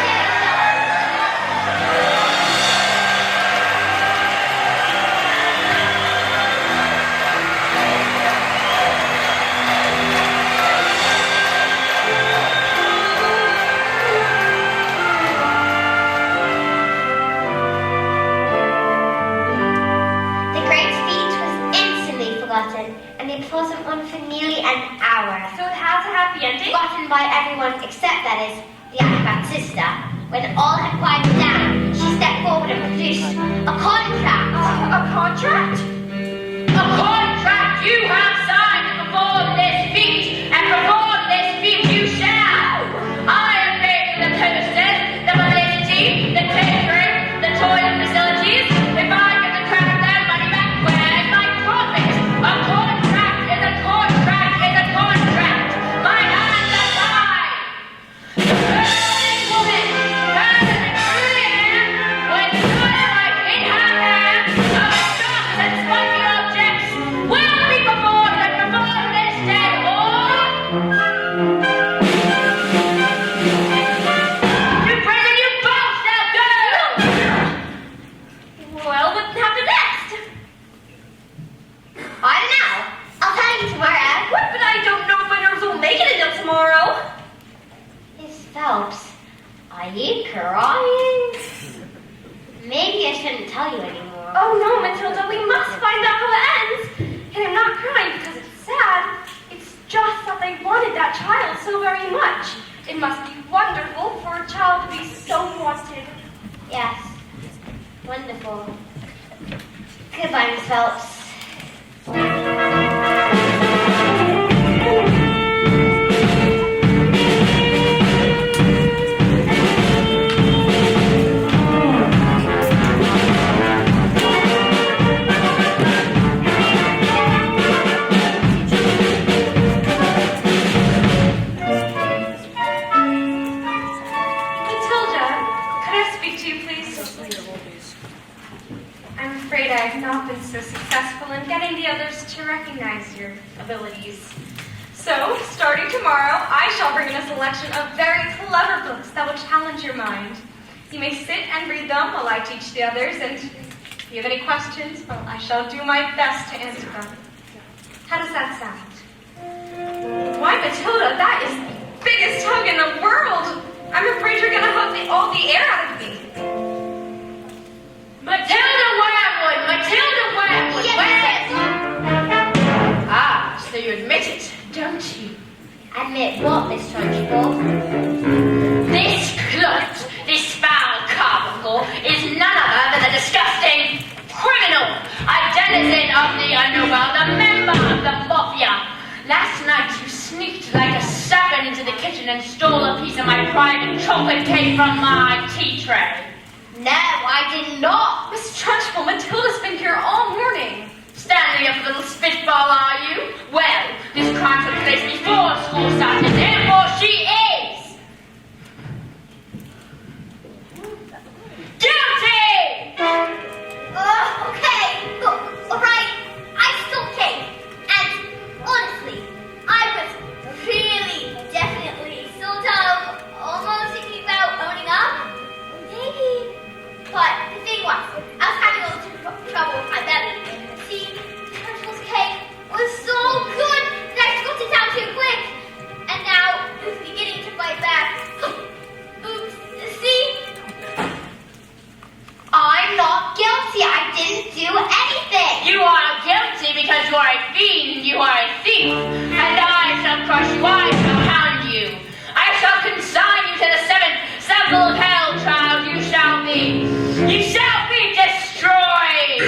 Speaker 2: And the applause went on for nearly an hour.
Speaker 5: So it has a happy ending?
Speaker 2: Forgotten by everyone except, that is, the acrobat sister. When all had quieted down, she stepped forward and produced a contract.
Speaker 5: A contract?
Speaker 1: A contract you have signed to perform this feat, and perform this feat you shall. I have paid for the posters, the publicity, the catering, the toilet facilities. If I get to crack that money back, where's my profit? A contract is a contract is a contract. My hands are tied. The burning woman, heard as it truly am, when stood like in her hand, of sharp and spiky objects, will be performed and performed instead, or to prison you both shall go.
Speaker 5: Well, what happened next?
Speaker 2: I don't know. I'll tell you tomorrow.
Speaker 5: What? But I don't know if my nerves will make it until tomorrow.
Speaker 2: Miss Phelps, are you crying? Maybe I shouldn't tell you anymore.
Speaker 5: Oh no, Matilda, we must find out how it ends. And I'm not crying because it's sad. It's just that they wanted that child so very much. It must be wonderful for a child to be so wanted.
Speaker 2: Yes. Wonderful. Goodbye, Miss Phelps.
Speaker 5: Matilda, could I speak to you, please? I'm afraid I have not been so successful in getting the others to recognize your abilities. So, starting tomorrow, I shall bring in a selection of very clever books that will challenge your mind. You may sit and read them while I teach the others, and if you have any questions, well, I shall do my best to answer them. How does that sound? Why, Matilda, that is the biggest hug in the world! I'm afraid you're gonna hug all the air out of me.
Speaker 1: Matilda Wormwood! Matilda Wormwood!
Speaker 2: Yes.
Speaker 1: Ah, so you admit it, don't you?
Speaker 2: Admit what, Miss Trunchbull?
Speaker 1: This clut, this foul carbuncle, is none other than the disgusting criminal, a denizen of the underworld, a member of the mafia. Last night you sneaked like a serpent into the kitchen and stole a piece of my private chocolate cake from my tea tray.
Speaker 2: No, I did not.
Speaker 5: Miss Trunchbull, Matilda's been here all morning.
Speaker 1: Standing up, little spitball, are you? Well, this crime took place before school started, therefore she is guilty!
Speaker 2: Okay. All right. I stole cake. And honestly, I was really, definitely, sort of, almost thinking about owning up. Maybe. But the thing was, I was having a little trouble with my belly. See, Churchill's cake was so good that I scooped it down too quick. And now it's beginning to fight back. Oops. See? I'm not guilty. I didn't do anything.
Speaker 1: You are guilty because you are a fiend, you are a thief, and I shall crush you, I shall hound you. I shall consign you to the seventh of hell, child, you shall be. You shall be destroyed!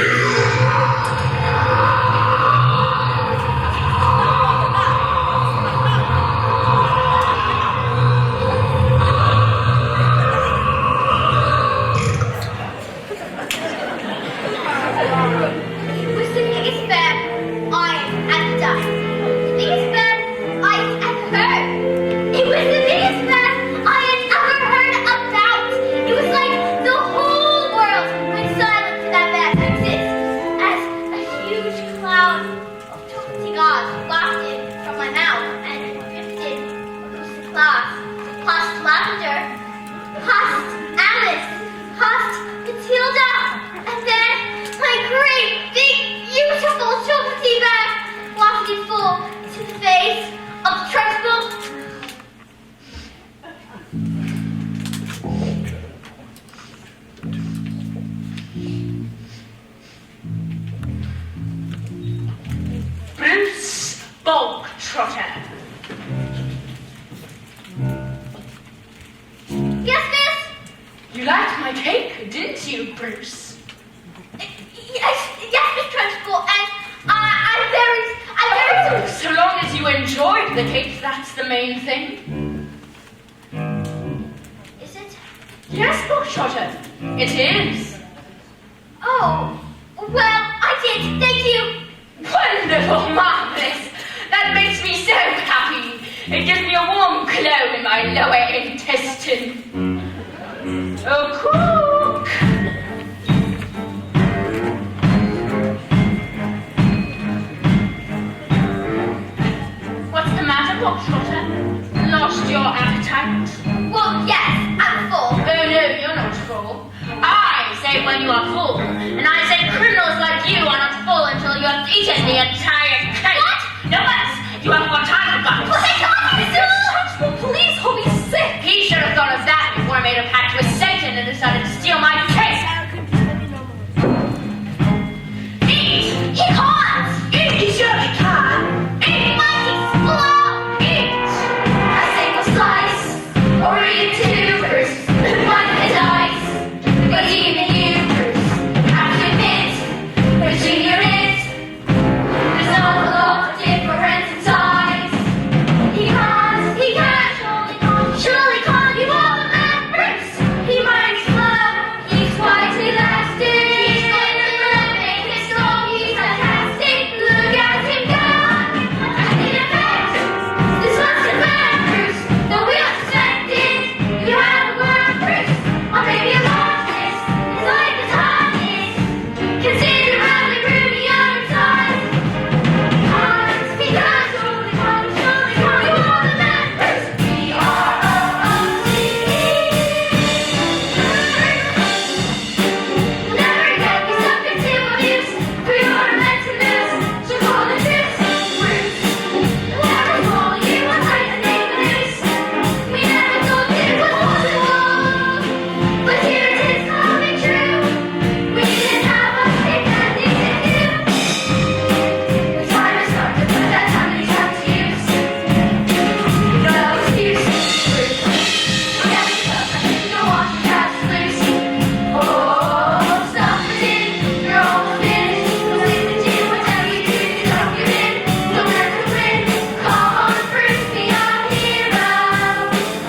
Speaker 1: it you, Bruce?
Speaker 2: Yes, Miss Trunchbull, and I'm very
Speaker 1: Oh, so long as you enjoyed the cake, that's the main thing.
Speaker 2: Is it?
Speaker 1: Yes, Bogtrotter, it is.
Speaker 2: Oh, well, I did. Thank you.
Speaker 1: Wonderful, marvelous. That makes me so happy. It gives me a warm glow in my lower intestine. Oh, cook! What's the matter, Bogtrotter? Lost your appetite?
Speaker 2: Well, yes, I'm full.
Speaker 1: Oh no, you're not full. I say when you are full, and I say criminals like you are not full until you have eaten the entire cake.
Speaker 2: What?
Speaker 1: No buts. You haven't got time for buts.
Speaker 2: But I can't eat this.
Speaker 1: Well, please, he'll be sick. He should have thought of that before he made a pact with Satan and decided to steal my cake. Eat!
Speaker 2: He can't.
Speaker 1: Eat! He surely can.
Speaker 2: He might explode.
Speaker 1: Eat!
Speaker 2: A single slice, or even two, Bruce. One of his eyes. But even you, Bruce, have to admit, between your lips, there's not a lot of difference in size. He can't, surely can't, you are the man, Bruce. He might explode, he's quite elastic. He's going to make it strong, he's fantastic. Look at him go, and in effect, this must have been Bruce, though we are suspected. You have a word, Bruce, or maybe a largeness, it's like the tiniest. Considerably roomy on its size. Because surely can't, you are the man, Bruce. Never again be subject to abuse, for you are meant to lose. So call the truth, Bruce. Never call you a tight and naked noose. We never thought it was possible, but here it is coming true. We didn't have a stick and things to do. The time has come to put that time to use. No excuse, Bruce. Never perfect, no one has to lose. Oh, stop pretending you're almost finished. Listen to whatever you do, you don't give in. Don't ever win. Come on, Bruce, be our hero.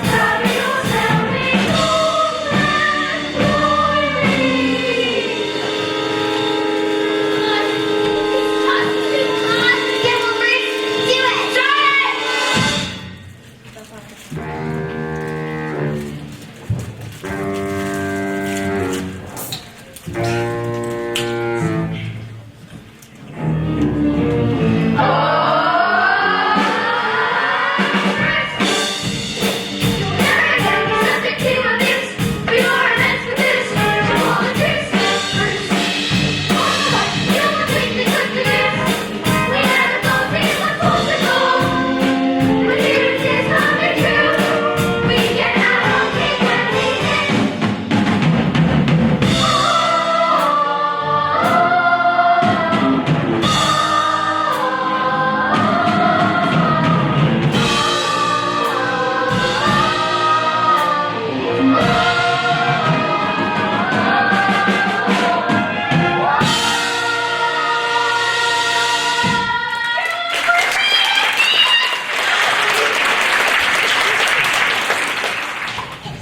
Speaker 2: Cover yourself in gold and glory. Get one, Bruce. Do it.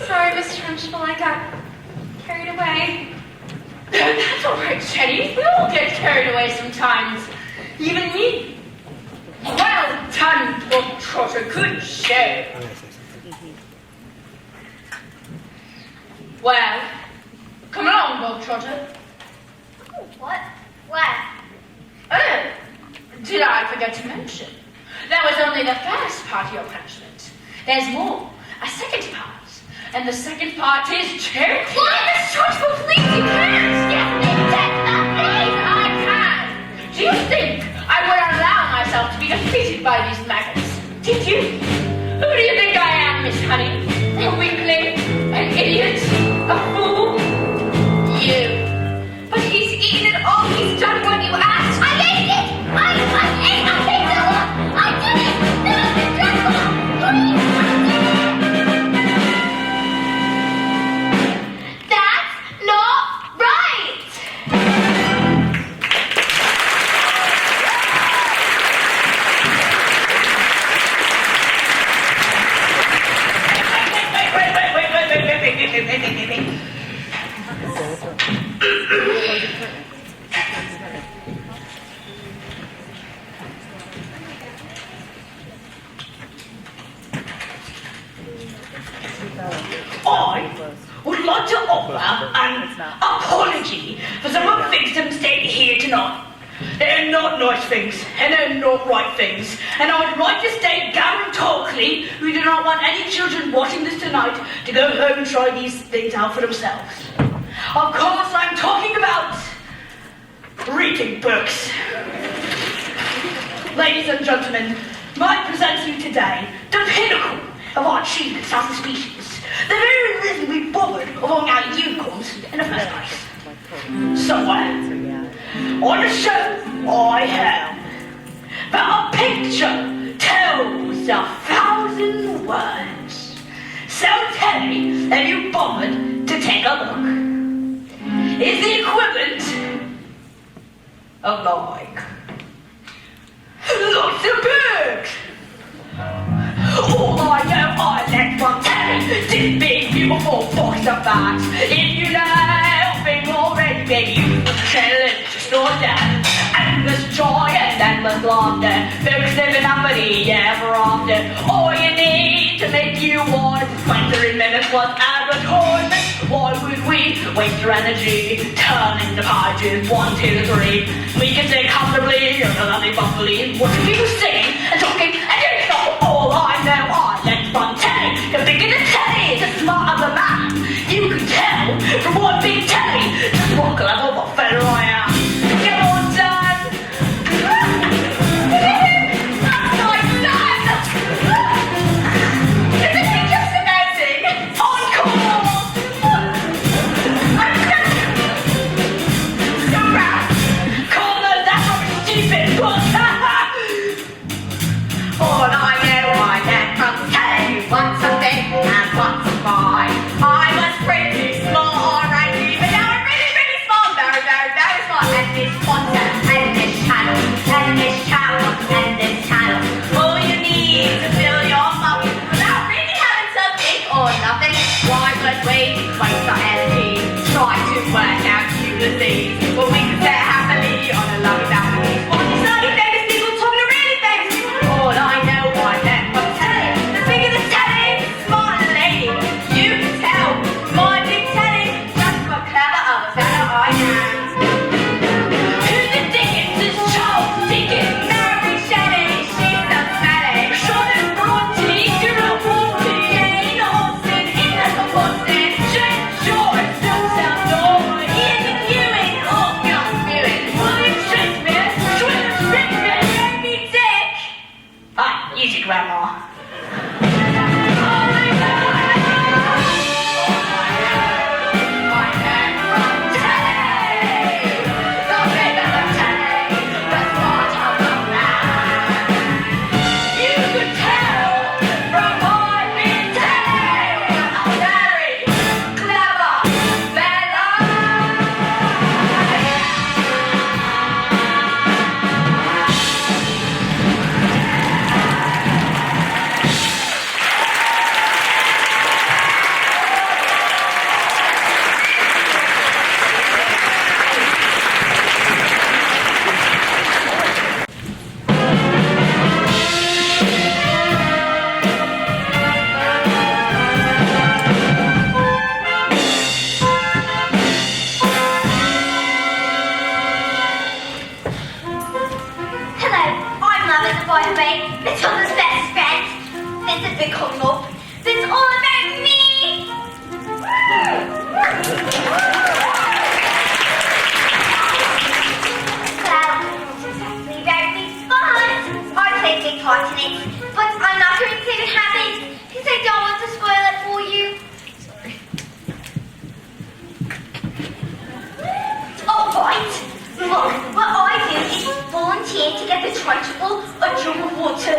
Speaker 5: Sorry, Miss Trunchbull, I got carried away.
Speaker 1: That's all right, Jenny. We all get carried away sometimes. Even me. Well done, Bogtrotter. Good show.
Speaker 4: I'm gonna say something.
Speaker 1: Well, come along, Bogtrotter.
Speaker 2: What? Where?
Speaker 1: Oh, did I forget to mention? That was only the first part of your punishment. There's more. A second part. And the second part is charity.
Speaker 2: Why, Miss Trunchbull, please, you can't! Yes, Miss
Speaker 1: Yes, I can. Do you think I would allow myself to be defeated by these maggots? Did you? Who do you think I am, Miss Honey? A weakling? An idiot? A fool? You.
Speaker 5: But he's eaten it all. He's done what you asked.
Speaker 2: I ate it! I ate it! I did it! No, Miss Trunchbull! Please, I did it! That's
Speaker 7: I would like to offer an apology for some of the things that stated here tonight. They're not nice things, and they're not right things. And I would like to state guarantorically, we do not want any children watching this tonight to go home and try these things out for themselves. Of course, I'm talking about reading books. Ladies and gentlemen, I present to you today the pinnacle of our achievements as a species. The very reason we bothered among our unicorns in the first place. So, on the show, I have that a picture tells 1,000 words. So tell me, have you bothered to take a look? Is the equivalent of like lots of books. All I know, I let from telling this big beautiful box of facts. If you know everything already, baby, you can tell it just not that. Endless joy and endless laughter, folks living happily ever after. All you need to make you want is 23 minutes plus advertisement. Why would we waste your energy turning the pages 1, 2, 3? We can sit comfortably and lovely bubbly, watching people singing and talking and doing stuff. All I know, I let from telly. The bigger the telly, the smarter the man. You can tell from one big telly just what clever what fellow I am. Come on, son. That's my son. Isn't he just amazing? Encore. So proud. Corner, that's not stupid, but all I know, I let from telly. What's a thing and what's a fine. I was pretty small, alright, but now I'm really, really small. Very, very, very small. And this content, and this channel, and this channel, and this channel. All you need to fill your mouth without really having to think or nothing. Why would we waste our energy trying to work out Ulysses? Well, we can sit happily on a lovely balcony. Watching slowly famous people talking to really famous people. All I know, I let from telly. The bigger the telly, the smarter the lady. You can tell my big telly just what clever of a fellow I am. Who's the Dickens? It's Charles Dickens. Mary Shelley, she's so smelly. Charlotte Bronte, Cyril Walton, Jane Austen, Innocent Watson, Jane George, Susan Dormer, Ian Ewing, Oscar Spewing, William Shakespeare, Shakespeare, Moby Dick. Ah, easy, Grandma.
Speaker 2: Hello, I'm Mother, by the way, Matilda's best friend. There's a big coming up. That's all about me. Well, it's exactly about me, but I play a big part in it. But I'm not going to say what happens because I don't want to spoil it for you. All right. Look, what I do is volunteer to get the trunchbull a drink of water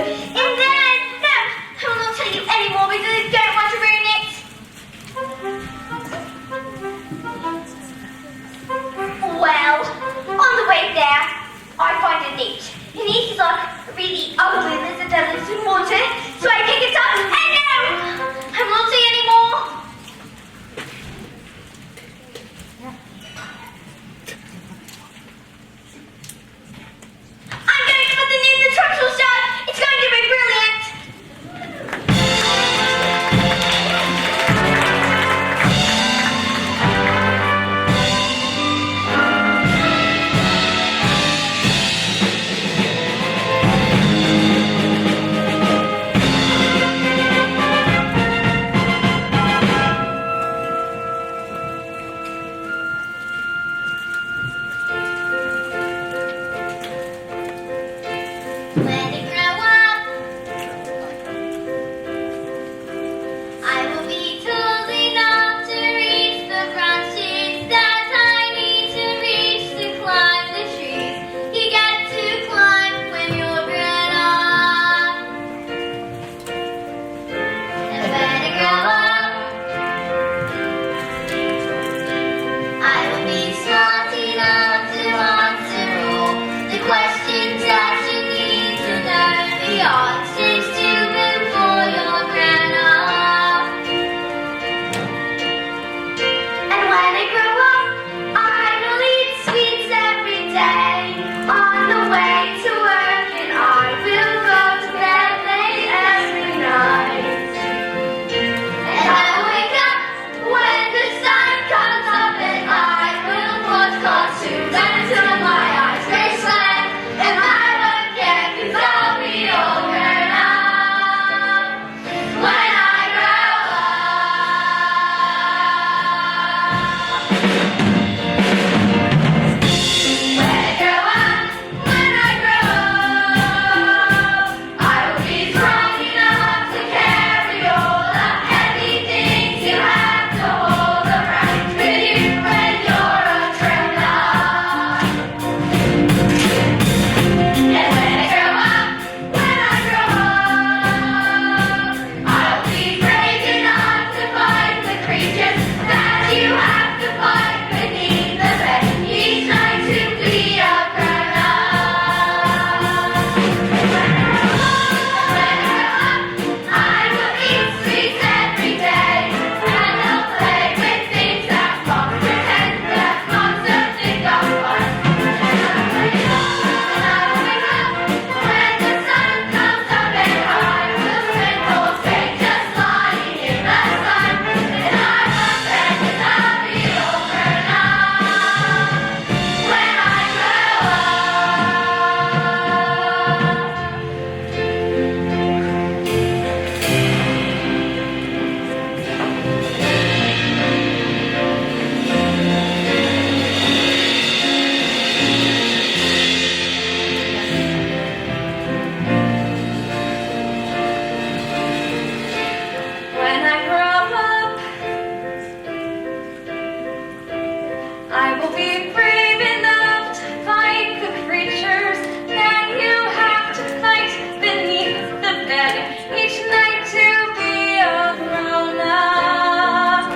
Speaker 5: I will be brave enough to fight the creatures that you have to fight beneath the bed each night to be a grown-up.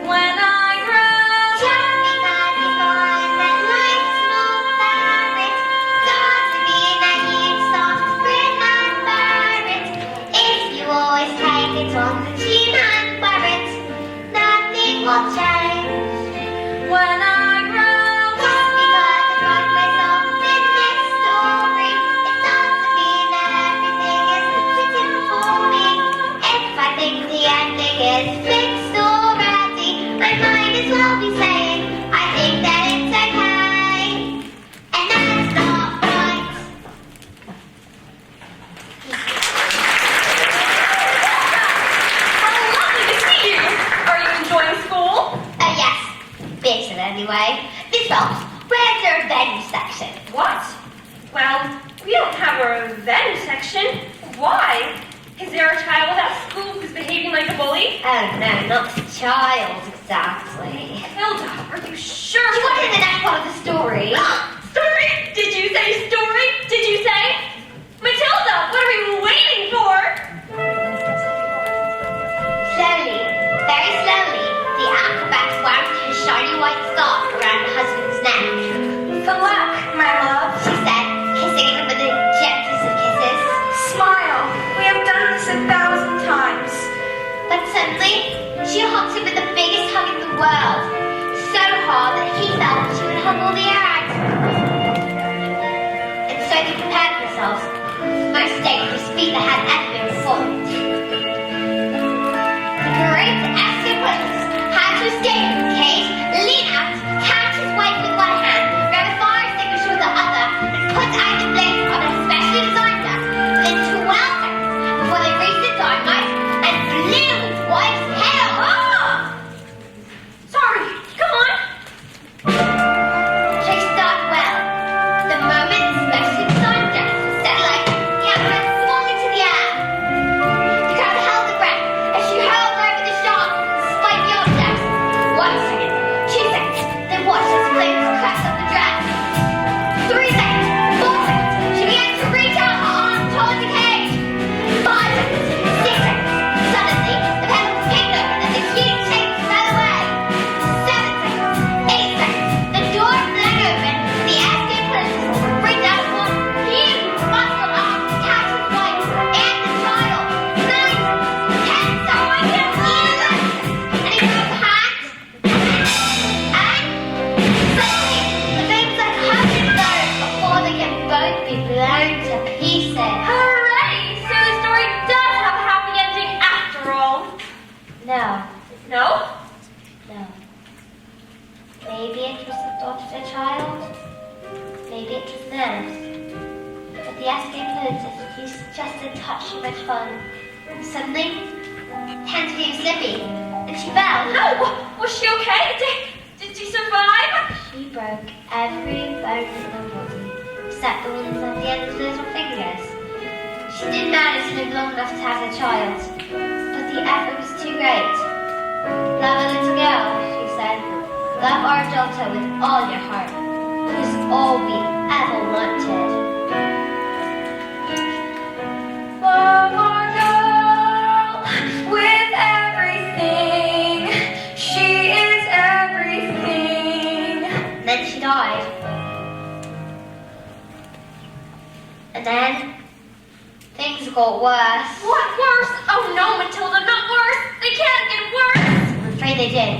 Speaker 5: When I grow
Speaker 2: Just because he's born that nice small parrot doesn't mean that he's soft, grin and bear it. If you always take it on the chin and wear it, nothing will change.
Speaker 5: when I grow
Speaker 2: Just because I find myself in this story, it doesn't mean that everything is written for me. If I think the ending is fixed already, I might as well be saying I think that it's okay, and that's not right.
Speaker 5: How lovely to see you! Are you enjoying school?
Speaker 2: Yes, bit of anyway. This helps. Where's the revenge section?
Speaker 5: What? Well, we don't have a revenge section. Why? Is there a child at school who's behaving like a bully?
Speaker 2: Oh no, not a child exactly.
Speaker 5: Hilda, are you sure?
Speaker 2: Do you want to hear the next part of the story?
Speaker 5: Story? Did you say story? Did you say? Matilda, what are we waiting for?
Speaker 2: Slowly, very slowly, the acrobat wound his shiny white scarf around her husband's neck.
Speaker 1: Good luck, my love.
Speaker 2: She said, kissing him with the gentlest of kisses.
Speaker 1: Smile. We have done this 1,000 times.
Speaker 2: But suddenly, she hugged him with the biggest hug in the world. So hard that he felt she would hug all the air out. And so they prepared themselves for the most dangerous feat that had ever been performed. The great Escapades had to escape from the cage, lean out, catch his wife with one hand, grab a fire extinguisher with the other, and put out the blaze on a specially designed gun within 12 seconds before they reached the dynamite and blew his wife's head off.
Speaker 5: Sorry, come on.
Speaker 2: She started well. The moment the specially designed gun was set alight, the apparatus swung into the air. The crowd held their breath as she hurled over the shark despite the objects. 1 second, 2 seconds, they watched as the flames crept up the dress. 3 seconds, 4 seconds, she began to reach out her arms towards the cage. 5 seconds, 6 seconds, suddenly the pedal picked open and the heating chains fell away. 7 seconds, 8 seconds, the door flung open, the escape princess reached out one huge muscle arm to catch his wife and the child. 9 seconds, 10 seconds, 11 seconds, and he moved hands. And suddenly, the flames like 100 throws before they can both be blown to pieces.
Speaker 5: Hooray! So the story does have a happy ending after all.
Speaker 2: No,
Speaker 5: No?
Speaker 2: no. Maybe it was the thought of the child. Maybe it was nerves. But the escape princess used just a touch too much fun. And suddenly, hands became slippy, and she fell.
Speaker 5: No! Was she okay? Did she survive?
Speaker 2: She broke every bone in her body, except the ones at the end of the little fingers. She did manage to live long enough to have a child, but the effort was too great. Love a little girl, she said. Love our daughter with all your heart. It was all we ever wanted.
Speaker 5: Love our girl with everything. She is everything.
Speaker 2: And then she died. And then things got worse.
Speaker 5: What worse? Oh no, Matilda, not worse. They can't get worse.
Speaker 2: I'm afraid they did.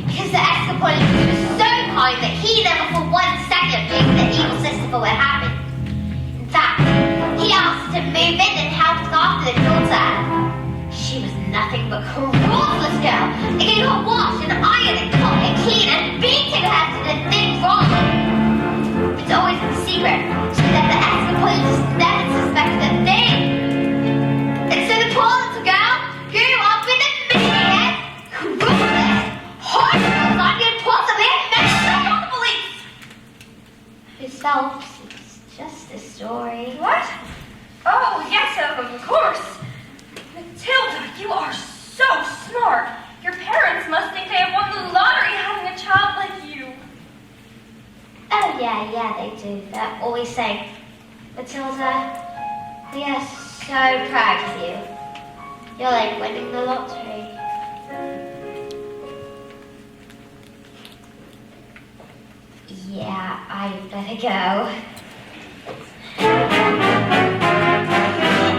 Speaker 2: Because the Escapolitan was so kind that he never for 1 second blamed the evil sister for what happened. In fact, he asked her to move in and help look after the daughter. She was nothing but a ruthless girl. They gave her wash and iron and cook and clean and beating her to the things wrong. It's always been a secret, so that the Escapolitan never suspected a thing. And so the poor little girl grew up in the meathead, ruthless, horrible, not yet possibly messed up the police. Herself, it's just a story.
Speaker 5: What? Oh, yes, of course. Matilda, you are so smart. Your parents must think they have won the lottery having a child like
Speaker 2: yeah, they do. They're always saying, Matilda, we are so proud of you. You're like winning the lottery. Yeah, I better go.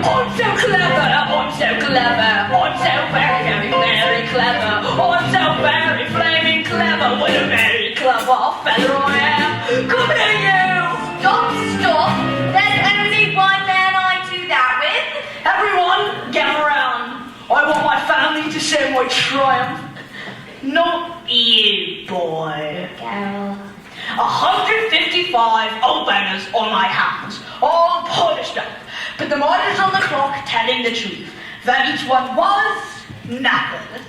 Speaker 7: I'm so clever, I'm so clever, I'm so very, very, very clever. I'm so very flaming clever, what a very clever fellow I am. Come here, you!
Speaker 1: Stop! There's only one man I do that with.
Speaker 7: Everyone, gather around. I want my family to share my triumph. Not you, boy.
Speaker 2: Girl.
Speaker 7: 155 old bangers on my hands, all polished up. But the monitors on the clock telling the truth, that each one was knackered.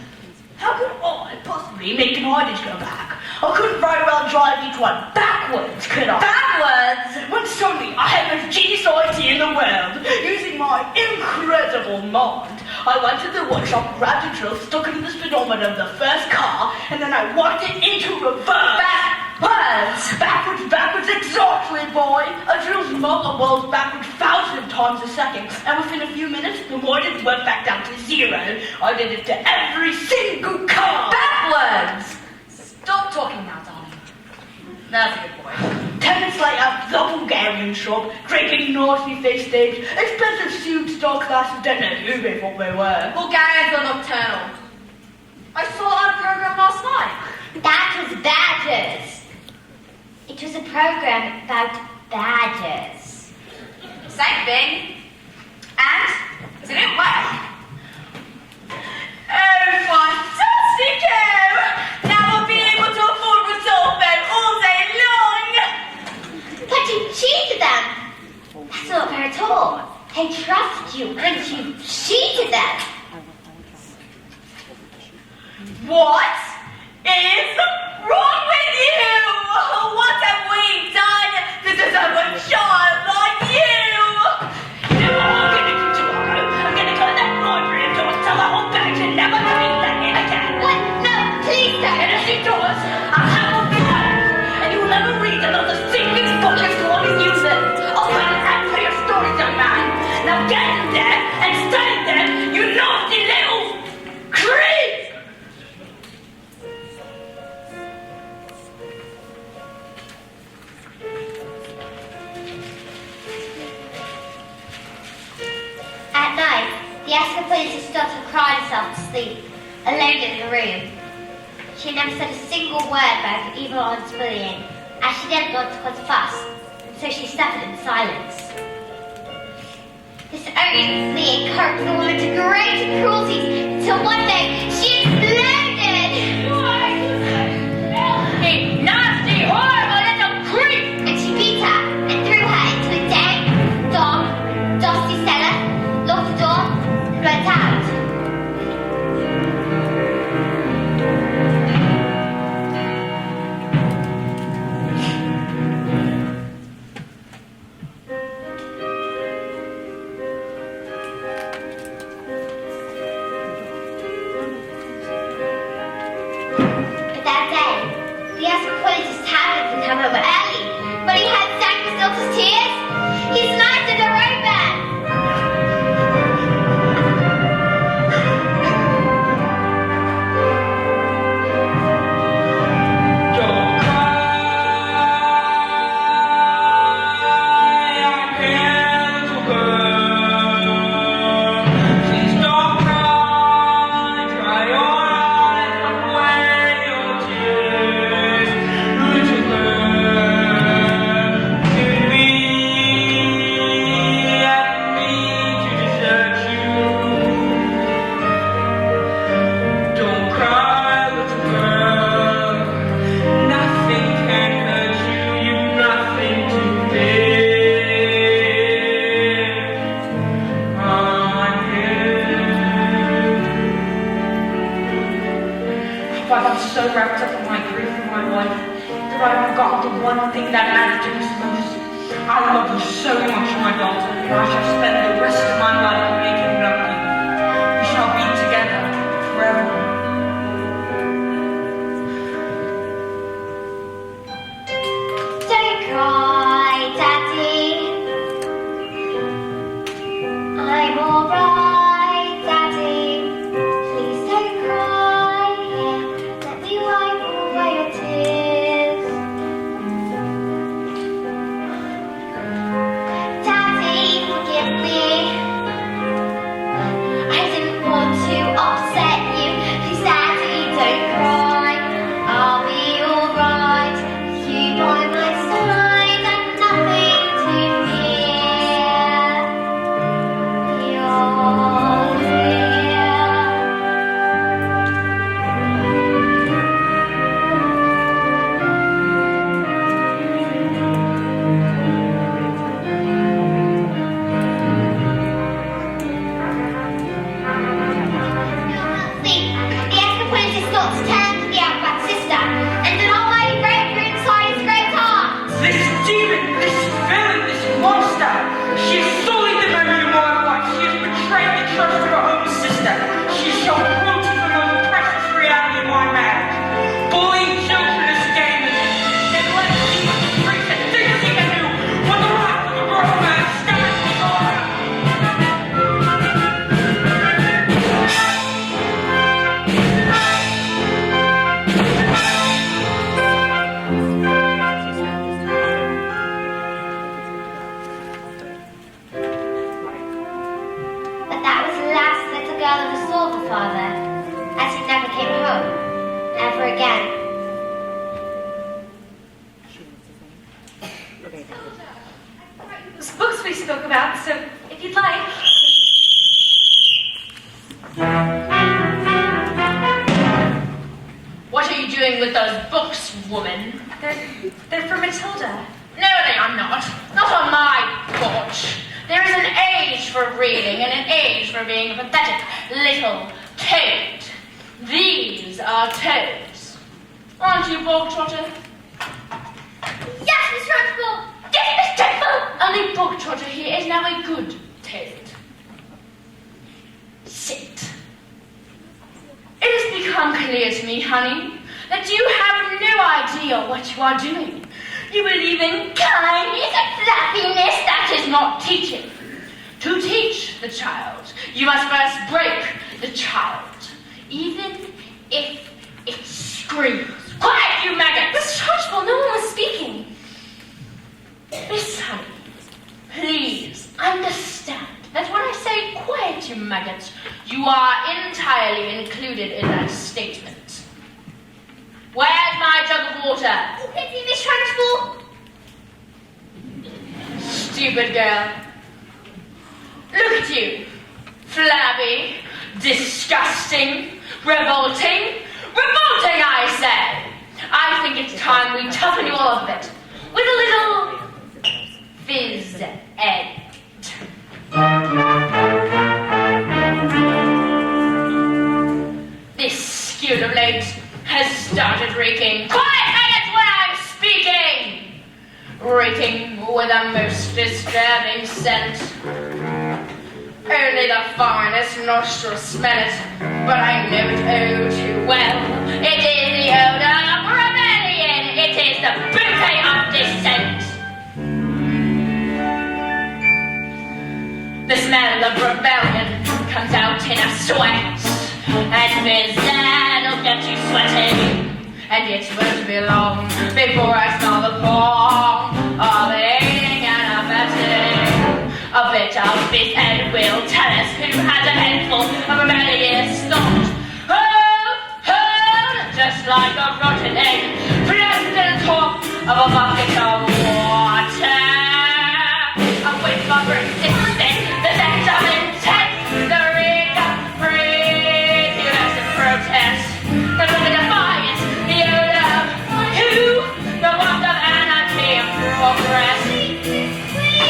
Speaker 7: How could I possibly make an audience go back? I couldn't very well drive each one backwards, could I?
Speaker 1: Backwards!
Speaker 7: When suddenly I had the most genius idea in the world, using my incredible mind. I went to the workshop, grabbed a drill, stuck it in the speedometer of the first car, and then I walked it into reverse. Backwards, exactly, boy. A drill's motor whirls backwards 1,000 times a second, and within a few minutes, the motor went back down to 0. I did it to every single car.
Speaker 1: Backwards! Stop talking now, darling. That's a good boy.
Speaker 7: 10 minutes later, the Bulgarian shop, drinking naughty face stage, expensive suits, star classes, don't know who they thought they were.
Speaker 1: Bulgarians are nocturnal. I saw our program last night.
Speaker 2: That was badgers. It was a program about badgers.
Speaker 1: Same thing. And it didn't work. Oh, fantastico! Now we'll be able to afford Rodolfo all day long.
Speaker 2: But you cheated them. That's not fair at all. They trusted you and you cheated them.
Speaker 1: What is wrong with you? What have we done to deserve a child like you?
Speaker 7: You know what I'm gonna do tomorrow? I'm gonna go to that library and tell the whole bank to never to be let in again.
Speaker 2: What? No, please
Speaker 7: And
Speaker 2: don't.
Speaker 7: if she does, I'll have a fire. And you'll never read another secret book as long as you live. I'll put an end to your stories, young man. Now get in there and stay there, you naughty little creep!
Speaker 2: At night, the Escapades started crying herself to sleep, alone in the room. She never said a single word about the evil aunt's bullying, as she didn't want to cause a fuss, and so she suffered in silence. This only encouraged the woman to greater cruelties until one day she exploded!
Speaker 7: You nasty, horrible little creep!
Speaker 2: And she beat her and threw her into a dank, dark, dusty cellar, locked the door, and went out. But that day, the Escapades tavern could come home early, but he had sang Matilda's tears. He smashed at her open.
Speaker 7: Don't cry, I'm here to girl. Please don't cry, dry your eyes, wipe away your tears. Little girl, give me at me to desert you. Don't cry, little girl. Nothing can hurt you. You've nothing to fear. I'm here. But I'm so wrapped up in my grief and my life that I've forgotten the one thing that matters to us most. I love you so much, my daughter, and I shall spend the rest of my life making love to you. We shall be together forever.
Speaker 2: Don't cry.
Speaker 5: Matilda, I brought you those books we spoke about, so if you'd like.
Speaker 1: What are you doing with those books, woman?
Speaker 5: They're for Matilda.
Speaker 1: No, they are not. Not on my porch. There is an age for reading and an age for being a pathetic little toad. These are toads. Aren't you, Bog Trotter?
Speaker 2: Yes, Miss Trunchbull!
Speaker 1: Yes, Miss Trunchbull! Only Bog Trotter here is now a good toad. Sit. It has become clear to me, honey, that you have no idea what you are doing. You believe in kindness and fluffiness. That is not teaching. To teach the child, you must first break the child, even if it screams. Quiet, you maggot!
Speaker 5: Miss Trunchbull, no one was speaking.
Speaker 1: Miss Honey, please understand that when I say quiet, you maggot, you are entirely included in that statement. Where's my jug of water?
Speaker 2: Oh, pity, Miss Trunchbull!
Speaker 1: Stupid girl. Look at you. Flabby, disgusting, revolting. Revolting, I say! I think it's time we toughen you all up a bit. With a little phys ed. This skewer of late has started reeking. Quiet, maggots, when I'm speaking! Reeking with a most disturbing scent. Only the finest nostrils smell it, but I know it oh too well. It is the odor of rebellion. It is the bouquet of dissent. The smell of rebellion comes out in a sweat, and that'll get you sweating. And it won't be long before I smell the pong of aiding and abetting. A bit of this head will tell us who has a head full of rebellious thought. Hold, just like a rotten egg, pressed in the top of a bucket of water. A whiff of resistance, the sense of intent, the ring of previous protest, the look of defiance, the odor of who, the warmth of anarchy and progress.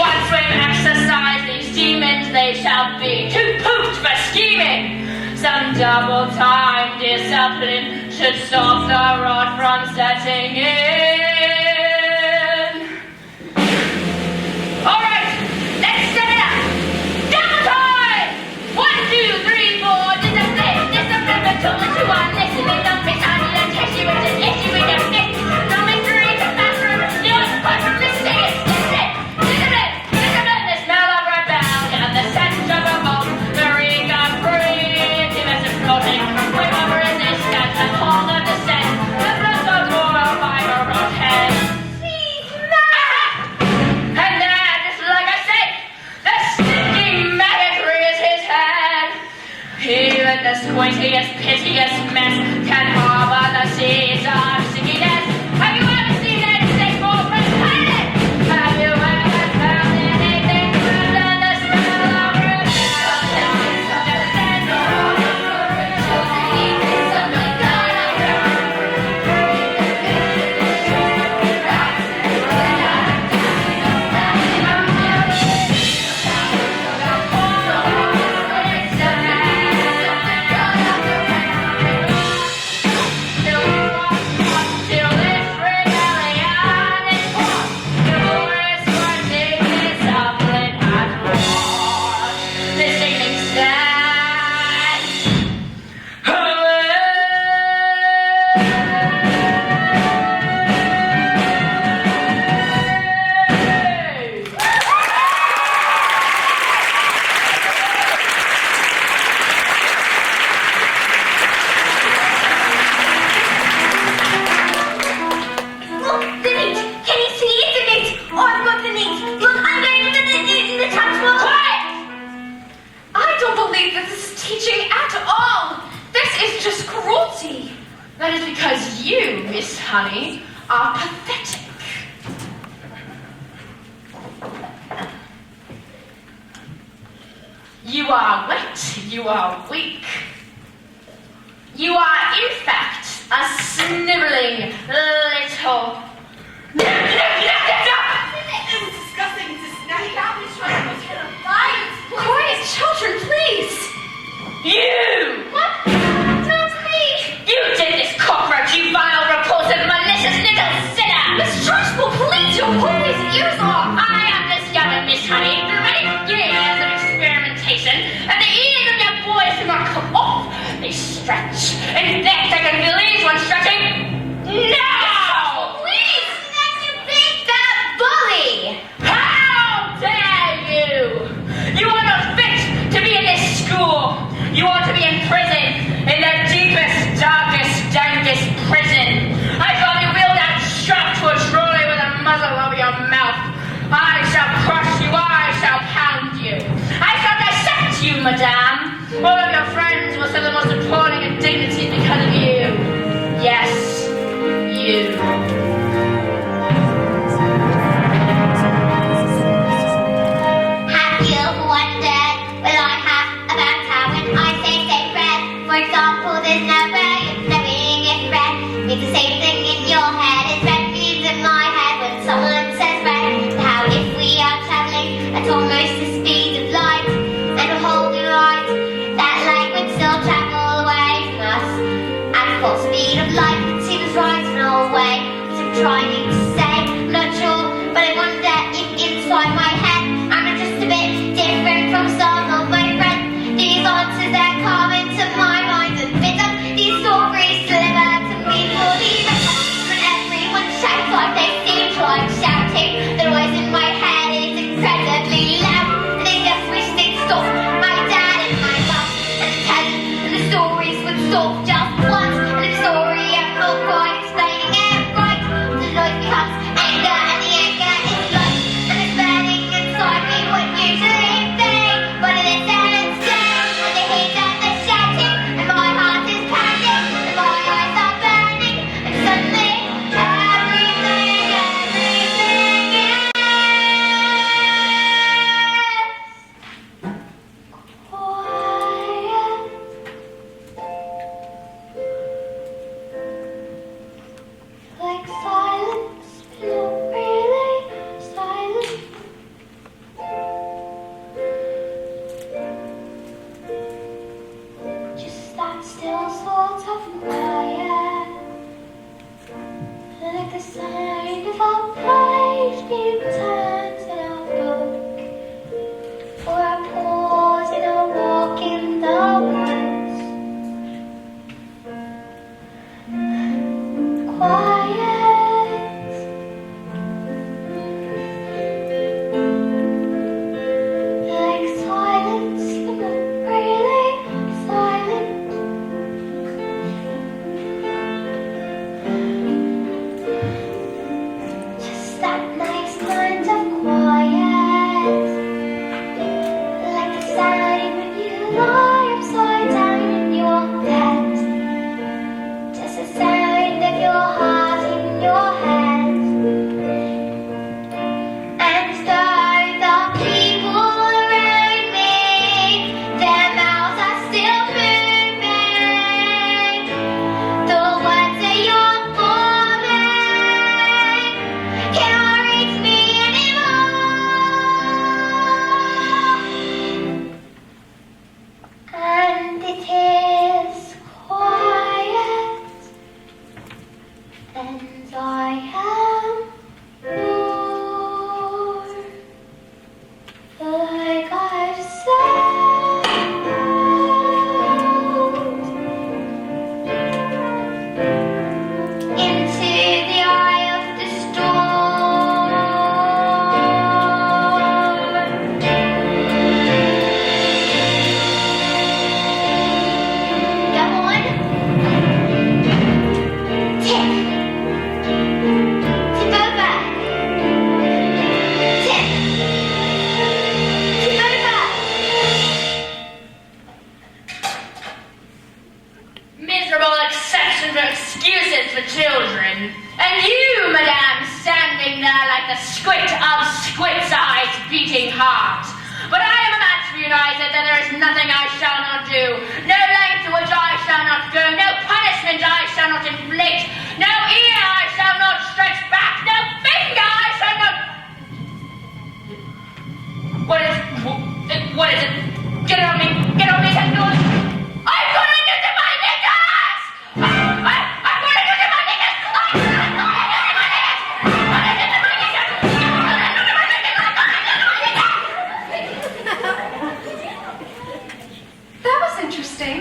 Speaker 1: Once we've exercised these demons, they shall be too pooped for scheming. Some double-time discipline should stop the rot from setting in. All right, let's set it up. Double time! 1, 2, 3, 4. Discipline, but told to one. Listening, don't be silent, and test you with an issue we don't get. No mystery, the master, you apart from mistakes. Discipline, the smell of rebellion, the sense of revolt, the reek of previous floating, wave of resistance, and all of dissent, the blood of war by a rot head. And then, just like I said, the stinking maggot rears his head. Even the squintiest, piteous mess can harbor the seeds of stickiness. Have you ever seen that sick ball from the planet? Have you ever found anything worse than the smell of rebellion? The scent of That is because you, Miss Honey, are pathetic. are wet. You are weak. You are, in fact, a sniveling little...
Speaker 3: It was disgusting. It's nasty.
Speaker 5: Quiet, children, please!
Speaker 1: You!
Speaker 5: What? Not me!
Speaker 1: You did this, cockroach, you vile, repulsive, malicious little sinner!
Speaker 5: Mistrustful, please, you'll pull these ears off!
Speaker 1: I have discovered, Miss Honey, through many years of experimentation, that the ears of your boys do not come off. They stretch. In fact, I can believe one stretching. Now!
Speaker 5: Please! That's you big fat bully!
Speaker 1: How dare you! You are not fit to be in this school. You ought to be in prison, in the deepest, darkest, dankest prison. I saw you wheeled out strapped to a trolley with a muzzle over your mouth. I shall crush you, I shall pound you. I shall dissect you, madame. All of your friends will suffer the most appalling indignities because of you. Yes, you.
Speaker 2: Have you wondered what I have about how when I say bread, for example, there's no way of knowing if red means the same thing in your head as red means in my head when someone says red. How if we are traveling at almost the speed of light and we're holding light, that light would still travel away from us at full speed of light. It seems right in our way. So I'm trying to say, I'm not sure, but I wonder if inside my head I'm just a bit different from some of my friends. These answers that come into my mind and fit up these stories delivered to me for these when everyone shouts like they seem to like shouting. The noise in my head is incredibly loud, and they just wish they'd stop. My dad and my mum and the telly and the stories would stop just once. And the story I'm not quite explaining it right. The noise becomes anger, and the anger is love, and it's burning inside me what usually fade, but it is then instead. And the heat and the shouting, and my heart is pounding, and my eyes are burning, and suddenly everything is quiet. Like silence, but not really silent. Just that still sort of quiet. Like the sound of our page being turned in our book, or a pause in our walk in the woods. Quiet. Like silence, but not really silent. Just that nice kind of quiet. Like the sound when you lie upside down in your bed. Just the sound of your heart in your head. And though the people around me, their mouths are still moving, the words that you're forming cannot reach me anymore. And it is quiet, and I am more like I've sailed into the eye of the storm. Go on. Tip. Tip over. Tip. Tip over.
Speaker 1: Miserable exceptions or excuses for children. And you, madame, standing there like the squint of squint's eyes beating hard. But I am a match for you,
Speaker 7: I said that there is nothing I shall not do. No length to which I shall not go. No punishment I shall not inflict. No ear I shall not stretch back. No finger I shall not... What is it? Get on me, said Lord. I'm gonna do to my knickers! I'm gonna do to my knickers! I'm gonna do to my knickers! I'm gonna do to my knickers!
Speaker 5: That was interesting.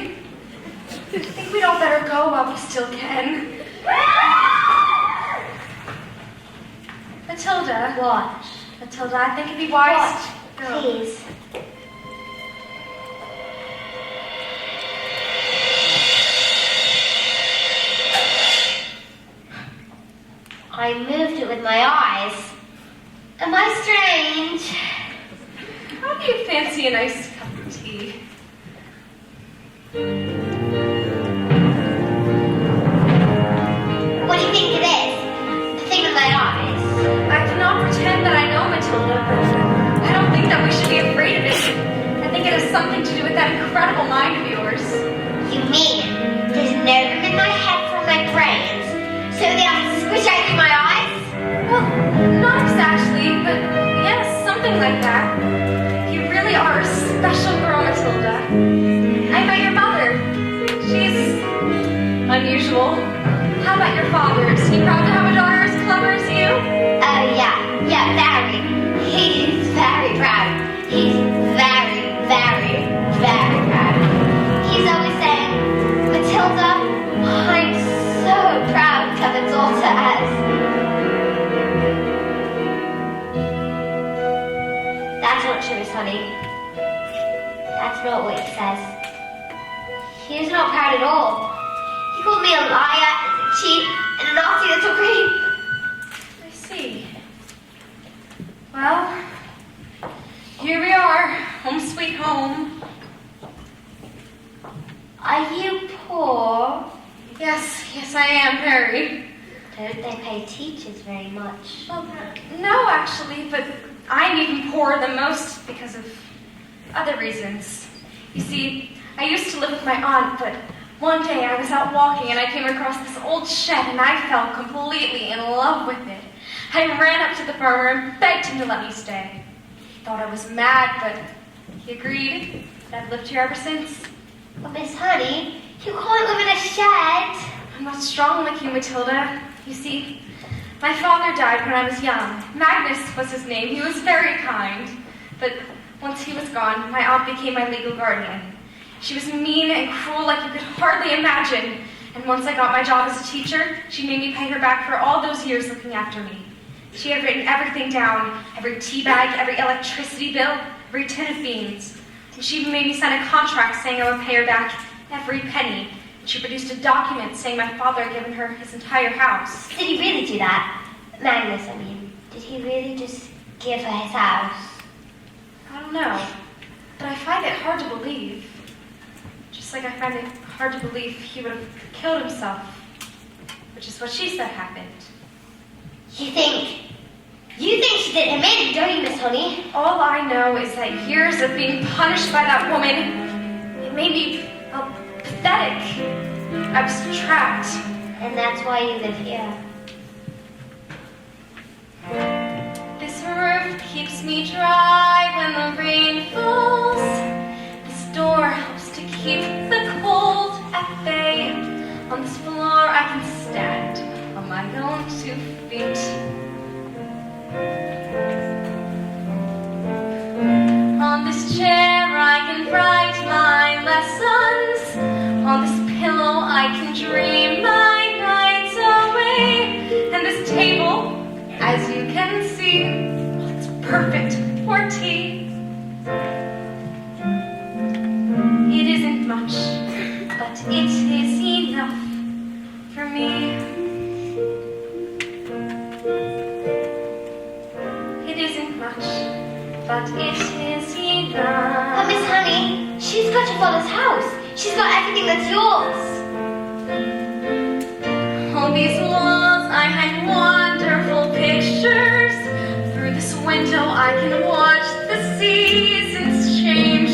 Speaker 5: I think we'd all better go while we still can. Matilda.
Speaker 2: What?
Speaker 5: Matilda, I think it'd be wise to go.
Speaker 2: Please. I moved it with my eyes. Am I strange?
Speaker 5: How do you fancy a nice cup of tea?
Speaker 2: What do you think it is? The thing with my eyes.
Speaker 5: I cannot pretend that I know Matilda, but I don't think that we should be afraid of it. I think it has something to do with that incredible mind of yours.
Speaker 2: You mean there's no room in my head for my brains, so they have to squish out through my eyes?
Speaker 5: Well, not exactly, but yes, something like that. You really are a special girl, Matilda. I met your mother. She's unusual. How about your father? Is he proud to have a daughter as clever as you?
Speaker 2: Oh, yeah, very. He's very proud. He's very, very, very proud. He's always saying, Matilda, I'm so proud to have a daughter as... That's not true, honey. That's not what he says. He's not proud at all. He called me a liar, and a cheat, and a naughty little creep.
Speaker 5: I see. Well, here we are, home sweet home.
Speaker 2: Are you poor?
Speaker 5: Yes, I am, Perry.
Speaker 2: Don't they pay teachers very much?
Speaker 5: Well, no, actually, but I'm even poorer than most because of other reasons. You see, I used to live with my aunt, but one day I was out walking and I came across this old shed and I fell completely in love with it. I ran up to the farmer and begged him to let me stay. He thought I was mad, but he agreed. And I've lived here ever since.
Speaker 2: But Miss Honey, you can't live in a shed.
Speaker 5: I'm not strong like you, Matilda. You see, my father died when I was young. Magnus was his name. He was very kind. But once he was gone, my aunt became my legal guardian. She was mean and cruel like you could hardly imagine. And once I got my job as a teacher, she made me pay her back for all those years looking after me. She had written everything down, every tea bag, every electricity bill, every tin of beans. And she even made me sign a contract saying I would pay her back every penny. And she produced a document saying my father had given her his entire house.
Speaker 2: Did he really do that? Magnus, I mean. Did he really just give her his house?
Speaker 5: I don't know, but I find it hard to believe. Just like I find it hard to believe he would have killed himself, which is what she said happened.
Speaker 2: You think she did him in, don't you, Miss Honey?
Speaker 5: All I know is that years of being punished by that woman, it made me pathetic. I was trapped.
Speaker 2: And that's why you live here.
Speaker 5: This roof keeps me dry when the rain falls. This door helps to keep the cold at bay. On this floor I can stand on my own 2 feet. On this chair I can write my lessons. On this pillow I can dream my nights away. And this table, as you can see, it's perfect for tea. It isn't much, but it is enough for me. It isn't much, but it is enough.
Speaker 2: But Miss Honey, she's got your father's house. She's got everything that's yours.
Speaker 5: On these walls I hang wonderful pictures. Through this window I can watch the seasons change.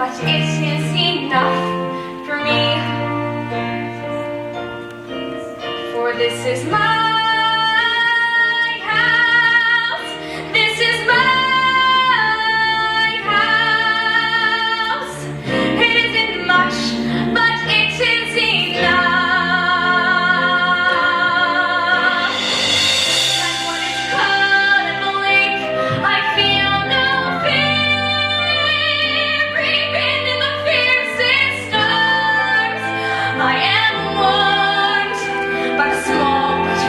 Speaker 5: but it is enough for me. For this is my house, this is my house. It isn't much, but it is enough. And when it's cold and bleak, I feel no fear. Even in the fiercest storms, I am warmed by the small but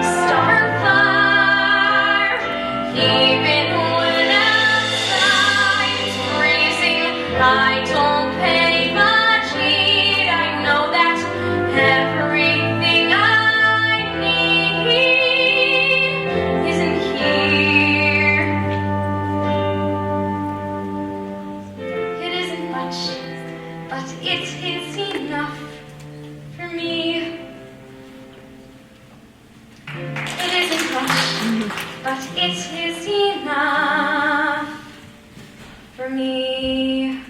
Speaker 5: stubborn fire. Even when outside it's freezing, I don't pay much heed. I know that everything I need isn't here. It isn't much, but it is enough for me. It isn't much, but it is enough for me.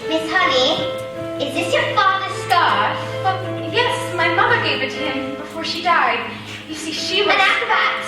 Speaker 2: Miss Honey, is this your father's scarf?
Speaker 5: Yes, my mother gave it to him before she died. You see, she was...
Speaker 2: An acrobat.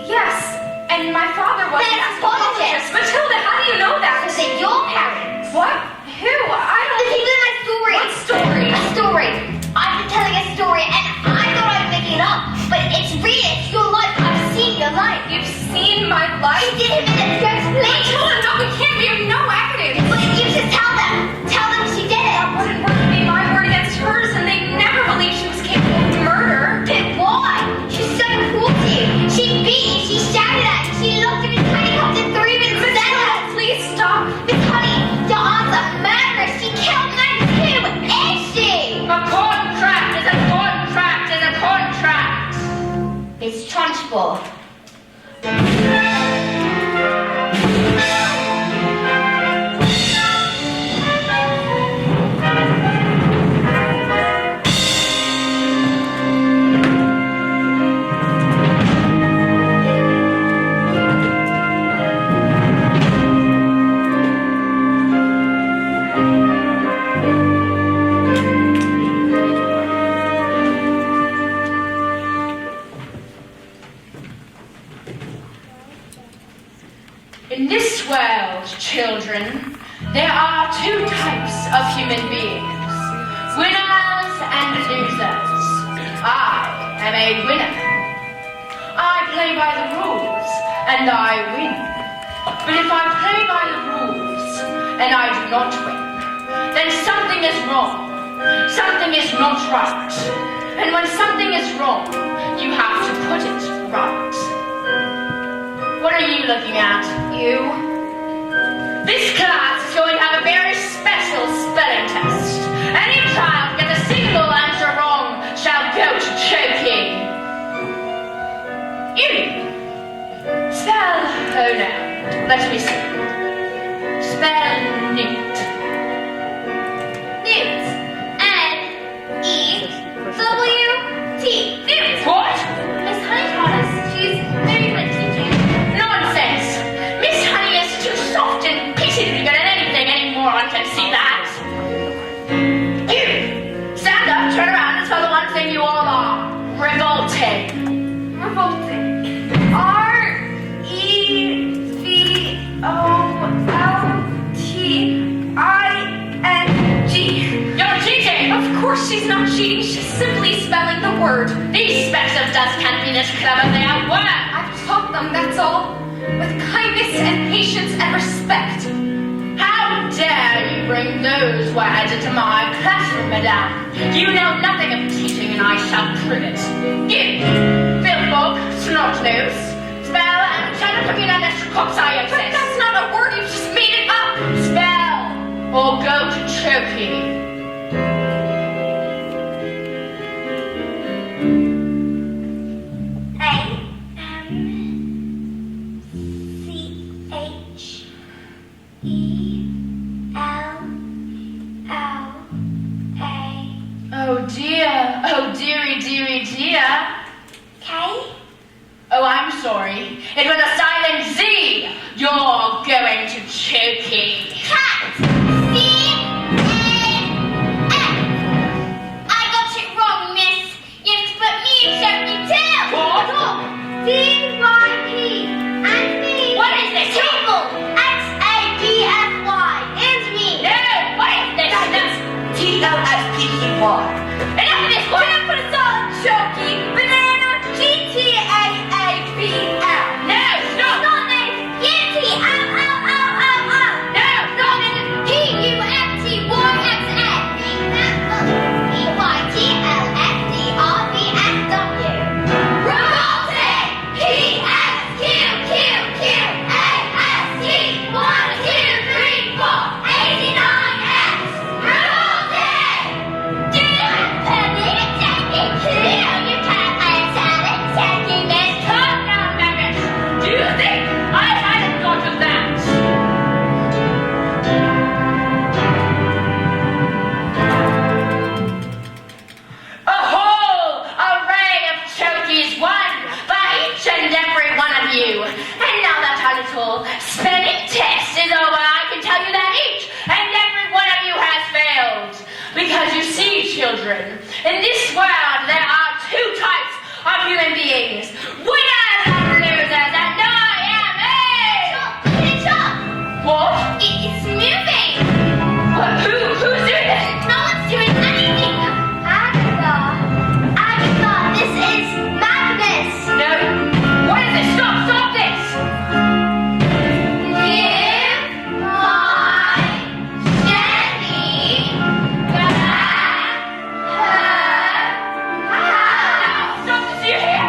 Speaker 5: Yes, and my father was...
Speaker 2: An anthropologist.
Speaker 5: Matilda, how do you know that?
Speaker 2: So they're your parents.
Speaker 5: What? Who? I
Speaker 2: The
Speaker 5: don't...
Speaker 2: people in my story.
Speaker 5: What story?
Speaker 2: A story. I've been telling a story, and I thought I was making it up, but it's real. It's your life. I've seen your life.
Speaker 5: You've seen my life?
Speaker 2: She did him in the first place.
Speaker 5: Matilda, no, we can't. We have no evidence.
Speaker 2: But you should tell them. Tell them she did it.
Speaker 5: That wouldn't work to be my word against hers, and they never believed she was capable of murder.
Speaker 2: But why? She's so cruel to you. She beat you. She shouted at you. She looked at me tiny cups and threw him in the cellar.
Speaker 5: Please stop.
Speaker 2: Miss Honey, your aunt's a murderess. She killed men too. Is she?
Speaker 1: A contract is a contract is a contract.
Speaker 2: It's transport.
Speaker 1: In this world, children, there are two types of human beings, winners and losers. I am a winner. I play by the rules and I win. But if I play by the rules and I do not win, then something is wrong. Something is not right. And when something is wrong, you have to put it right. What are you looking at, you? This class is going to have a very special spelling test. Any child who gets a single answer wrong shall go to choking. You. Spell, oh no, let me see. Spell newt.
Speaker 2: Newt. N-E-W-T. Newt.
Speaker 1: What?
Speaker 2: Miss Honey taught us. She's very good at teaching.
Speaker 1: Nonsense! Miss Honey is too soft and pitiably good at anything anymore, I can see that. You! Stand up, turn around, and tell the one thing you all are. Revolting.
Speaker 5: Revolting. R-E-V-O-L-T-I-N-G.
Speaker 1: You're cheating!
Speaker 5: Of course she's not cheating. She's simply spelling the word.
Speaker 1: These specks of dust can't be this clever, they are work!
Speaker 5: I've taught them, that's all. With kindness and patience and respect.
Speaker 1: How dare you bring those words into my classroom, madame? You know nothing of teaching, and I shall prove it. You, filthbog, snot-nose, spell and genitopulous.
Speaker 5: But that's not a word, you just made it up.
Speaker 1: Spell or go to choking.
Speaker 2: A-M-C-H-E-L-L-A
Speaker 1: Oh dear. Oh dearie, dearie, dear.
Speaker 2: Okay?
Speaker 1: Oh, I'm sorry. It was a silent Z. You're going to choking.
Speaker 2: Cat! C-A-F. I got it wrong, miss. You have to put me in Chokey too.
Speaker 1: What?
Speaker 2: D-Y-P. And me.
Speaker 1: What is this?
Speaker 2: Chople. X-A-P-F-Y. And me.
Speaker 1: No, what is this?
Speaker 3: T-L-S-P-E-Y.
Speaker 1: Enough of this. We're going to put a solid choky. Banana. G-T-A-A-P-L. No, stop.
Speaker 2: Not this. U-T-L-L-L-L-L.
Speaker 1: No, stop.
Speaker 2: P-U-M-T-Y-X-N. P-Y-T-L-S-D-R-B-S-W. Revolting. P-S-Q-Q-Q-A-S-T. 1, 2, 3, 4. 89X. Revolting. Do it, Penny. Take it clear. You can't answer it. Taking this.
Speaker 1: Calm down, maggot. Do you think I hadn't thought of that? A whole array of chokies, one for each and every one of you. And now that our little spelling test is over, I can tell you that each and every one of you has failed. Because you see, children, in this world there are two types of human beings. Winners and losers, and I am
Speaker 2: It's up.
Speaker 1: a... What?
Speaker 2: It's moving.
Speaker 1: Who's doing this?
Speaker 2: No one's doing anything. Agatha, this is madness.
Speaker 1: No. What is this? Stop this!
Speaker 2: Give my Jenny back her house.
Speaker 1: Stop this, you hear?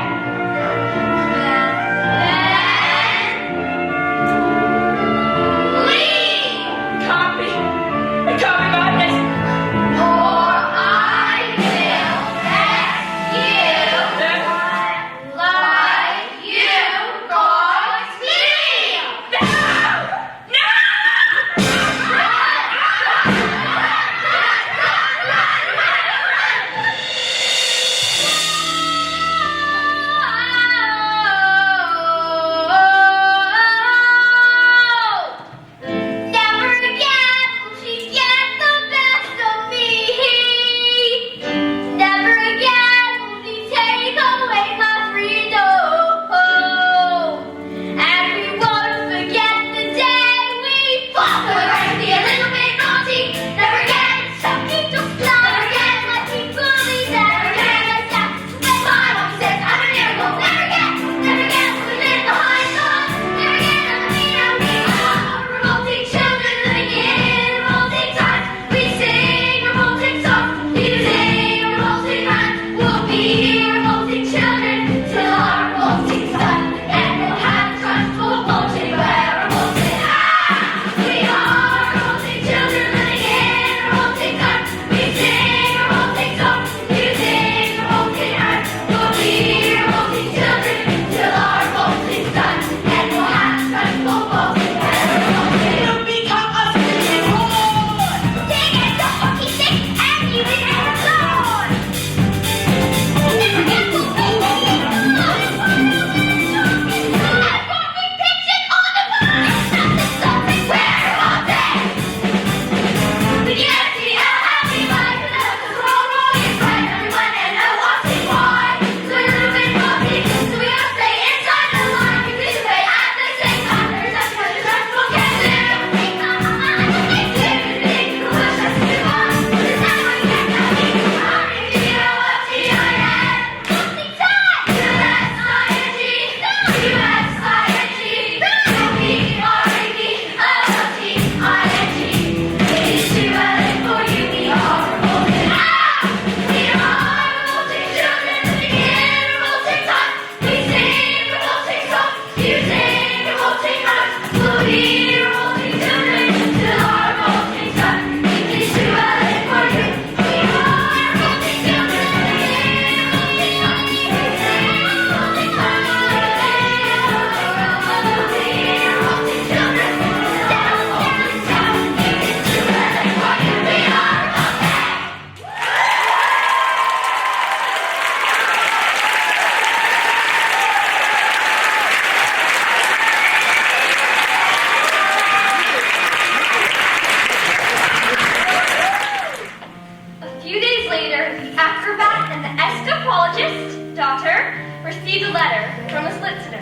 Speaker 5: later, the acrobat and the escapologist's daughter received a letter from a solicitor.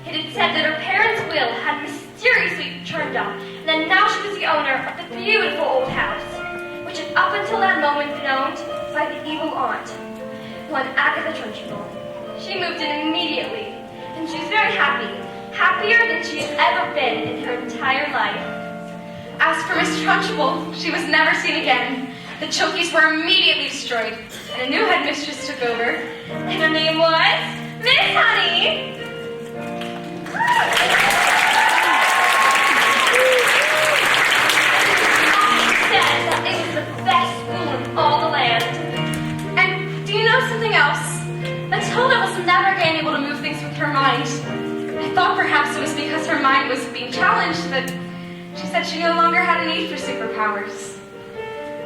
Speaker 5: It had said that her parents' will had mysteriously turned up, and that now she was the owner of the beautiful old house, which had up until that moment been owned by the evil aunt, one Agatha Trunchbull. She moved in immediately, and she was very happy, happier than she had ever been in her entire life. As for Miss Trunchbull, she was never seen again. The Chokies were immediately destroyed, and a new headmistress took over, and her name was Miss Honey. Said that it was the best school in all the land. And do you know something else? Matilda was never again able to move things with her mind. I thought perhaps it was because her mind was being challenged that she said she no longer had a need for superpowers.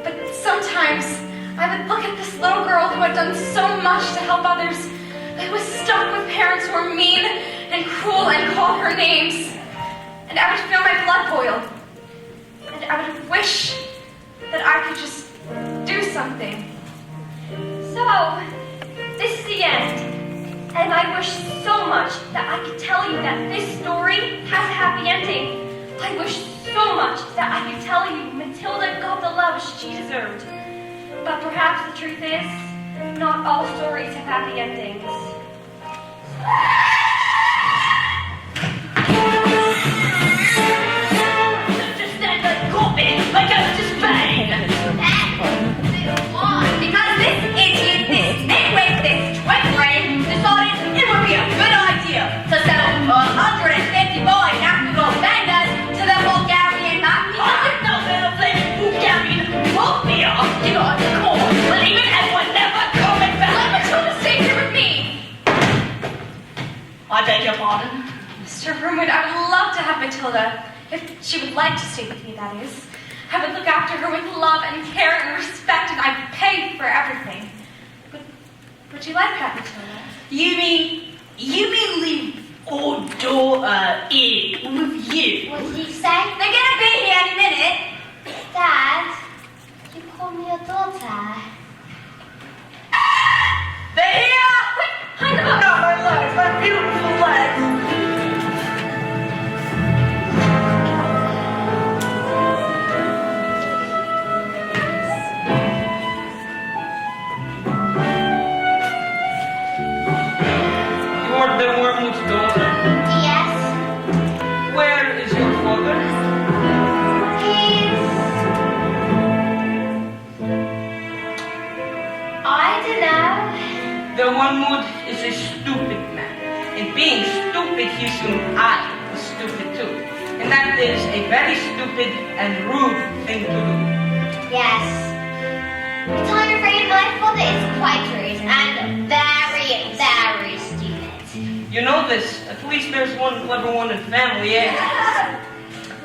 Speaker 5: But sometimes I would look at this little girl who had done so much to help others, but was stuck with parents who were mean and cruel and called her names. And I would feel my blood boil. And I would wish that I could just do something. So, this is the end. And I wish so much that I could tell you that this story has a happy ending. I wish so much that I could tell you Matilda got the love she deserved. But perhaps the truth is, not all stories have happy endings.
Speaker 1: Just stand like Corbin, like I was just bang.
Speaker 7: Because this idiot, this nitwit, this twit-brain decided it would be a good idea to sell 150 boys after bangers to the Bulgarian mafia.
Speaker 1: I didn't know they were playing Bulgarian mafia. You got the call, believe it, and we're never coming back.
Speaker 5: Let Matilda stay here with me.
Speaker 1: I beg your pardon.
Speaker 5: Mr. Broomwood, I would love to have Matilda, if she would like to stay with me, that is. I would look after her with love and care and respect, and I'd pay for everything. But would you like that, Matilda?
Speaker 1: You mean leave our daughter in with you?
Speaker 2: What did you say?
Speaker 7: They're gonna be here any minute.
Speaker 2: Dad, you call me your daughter.
Speaker 1: They're here!
Speaker 5: Hide them up!
Speaker 3: Not my legs, my beautiful legs.
Speaker 8: You are the Wormwood's daughter.
Speaker 2: Yes.
Speaker 8: Where is your father?
Speaker 2: I don't know.
Speaker 8: The Wormwood is a stupid man. And being stupid, he assumed I was stupid too. And that is a very stupid and rude thing to do.
Speaker 2: Yes. But I'm afraid my father is quite rude and very, very stupid.
Speaker 8: You know this. At least there's one clever one in family, eh?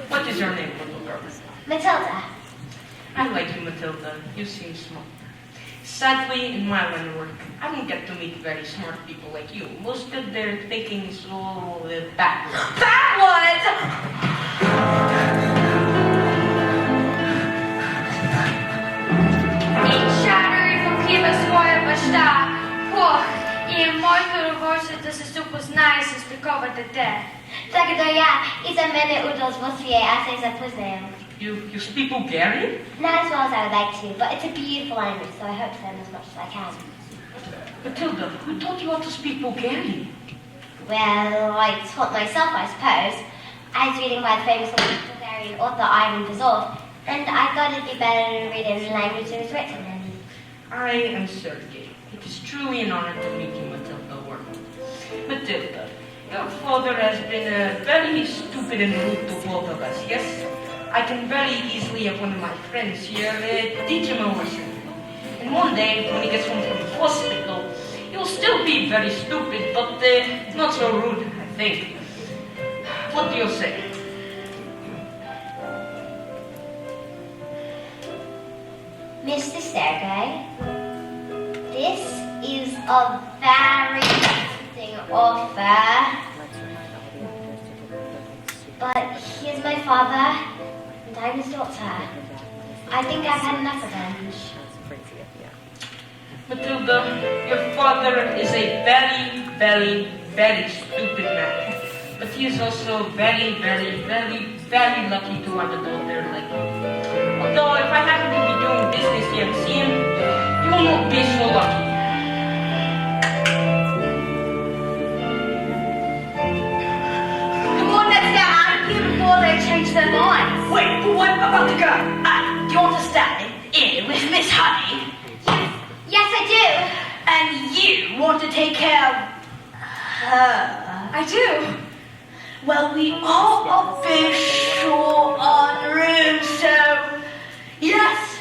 Speaker 8: What is your name, little girl?
Speaker 2: Matilda.
Speaker 8: I like you, Matilda. You seem smart. Sadly, in my line of work, I don't get to meet very smart people like you. Most of their thinking is all backwards.
Speaker 7: Backwards!
Speaker 5: Чакай, покива своя баща. Ох, и моето удоволствие да се запознае с такова дете.
Speaker 2: Така да я и за мен е удоволствие, аз се запознаем.
Speaker 8: You speak Bulgarian?
Speaker 2: Not as well as I would like to, but it's a beautiful language, so I hope to learn as much as I can.
Speaker 8: Matilda, who taught you how to speak Bulgarian?
Speaker 2: Well, I taught myself, I suppose. I was reading by the famous Bulgarian author Ivan Vazov, and I thought it'd be better to read in the language it was written in.
Speaker 8: I am Sergei. It is truly an honor to meet you, Matilda Wormwood. Matilda, your father has been very stupid and rude to both of us, yes? I can very easily have one of my friends here teach him a lesson. And one day, when he gets home from the hospital, he'll still be very stupid, but not so rude, I think. What do you say?
Speaker 2: Mr. Sergei, this is a very interesting offer, but here's my father, and I'm his daughter. I think I've had enough of him.
Speaker 8: Matilda, your father is a very, very, very stupid man. But he is also very, very, very, very lucky to have a daughter like you. Although if I happen to be doing business here and see him, you will not be so lucky.
Speaker 1: Come on, let's get out of here before they change their minds. Wait, but what about the girl? Do you want to stay in with Miss Honey?
Speaker 2: Yes, I do.
Speaker 1: And you want to take care of her?
Speaker 5: I do.
Speaker 1: Well, we are a bit short on room, so yes,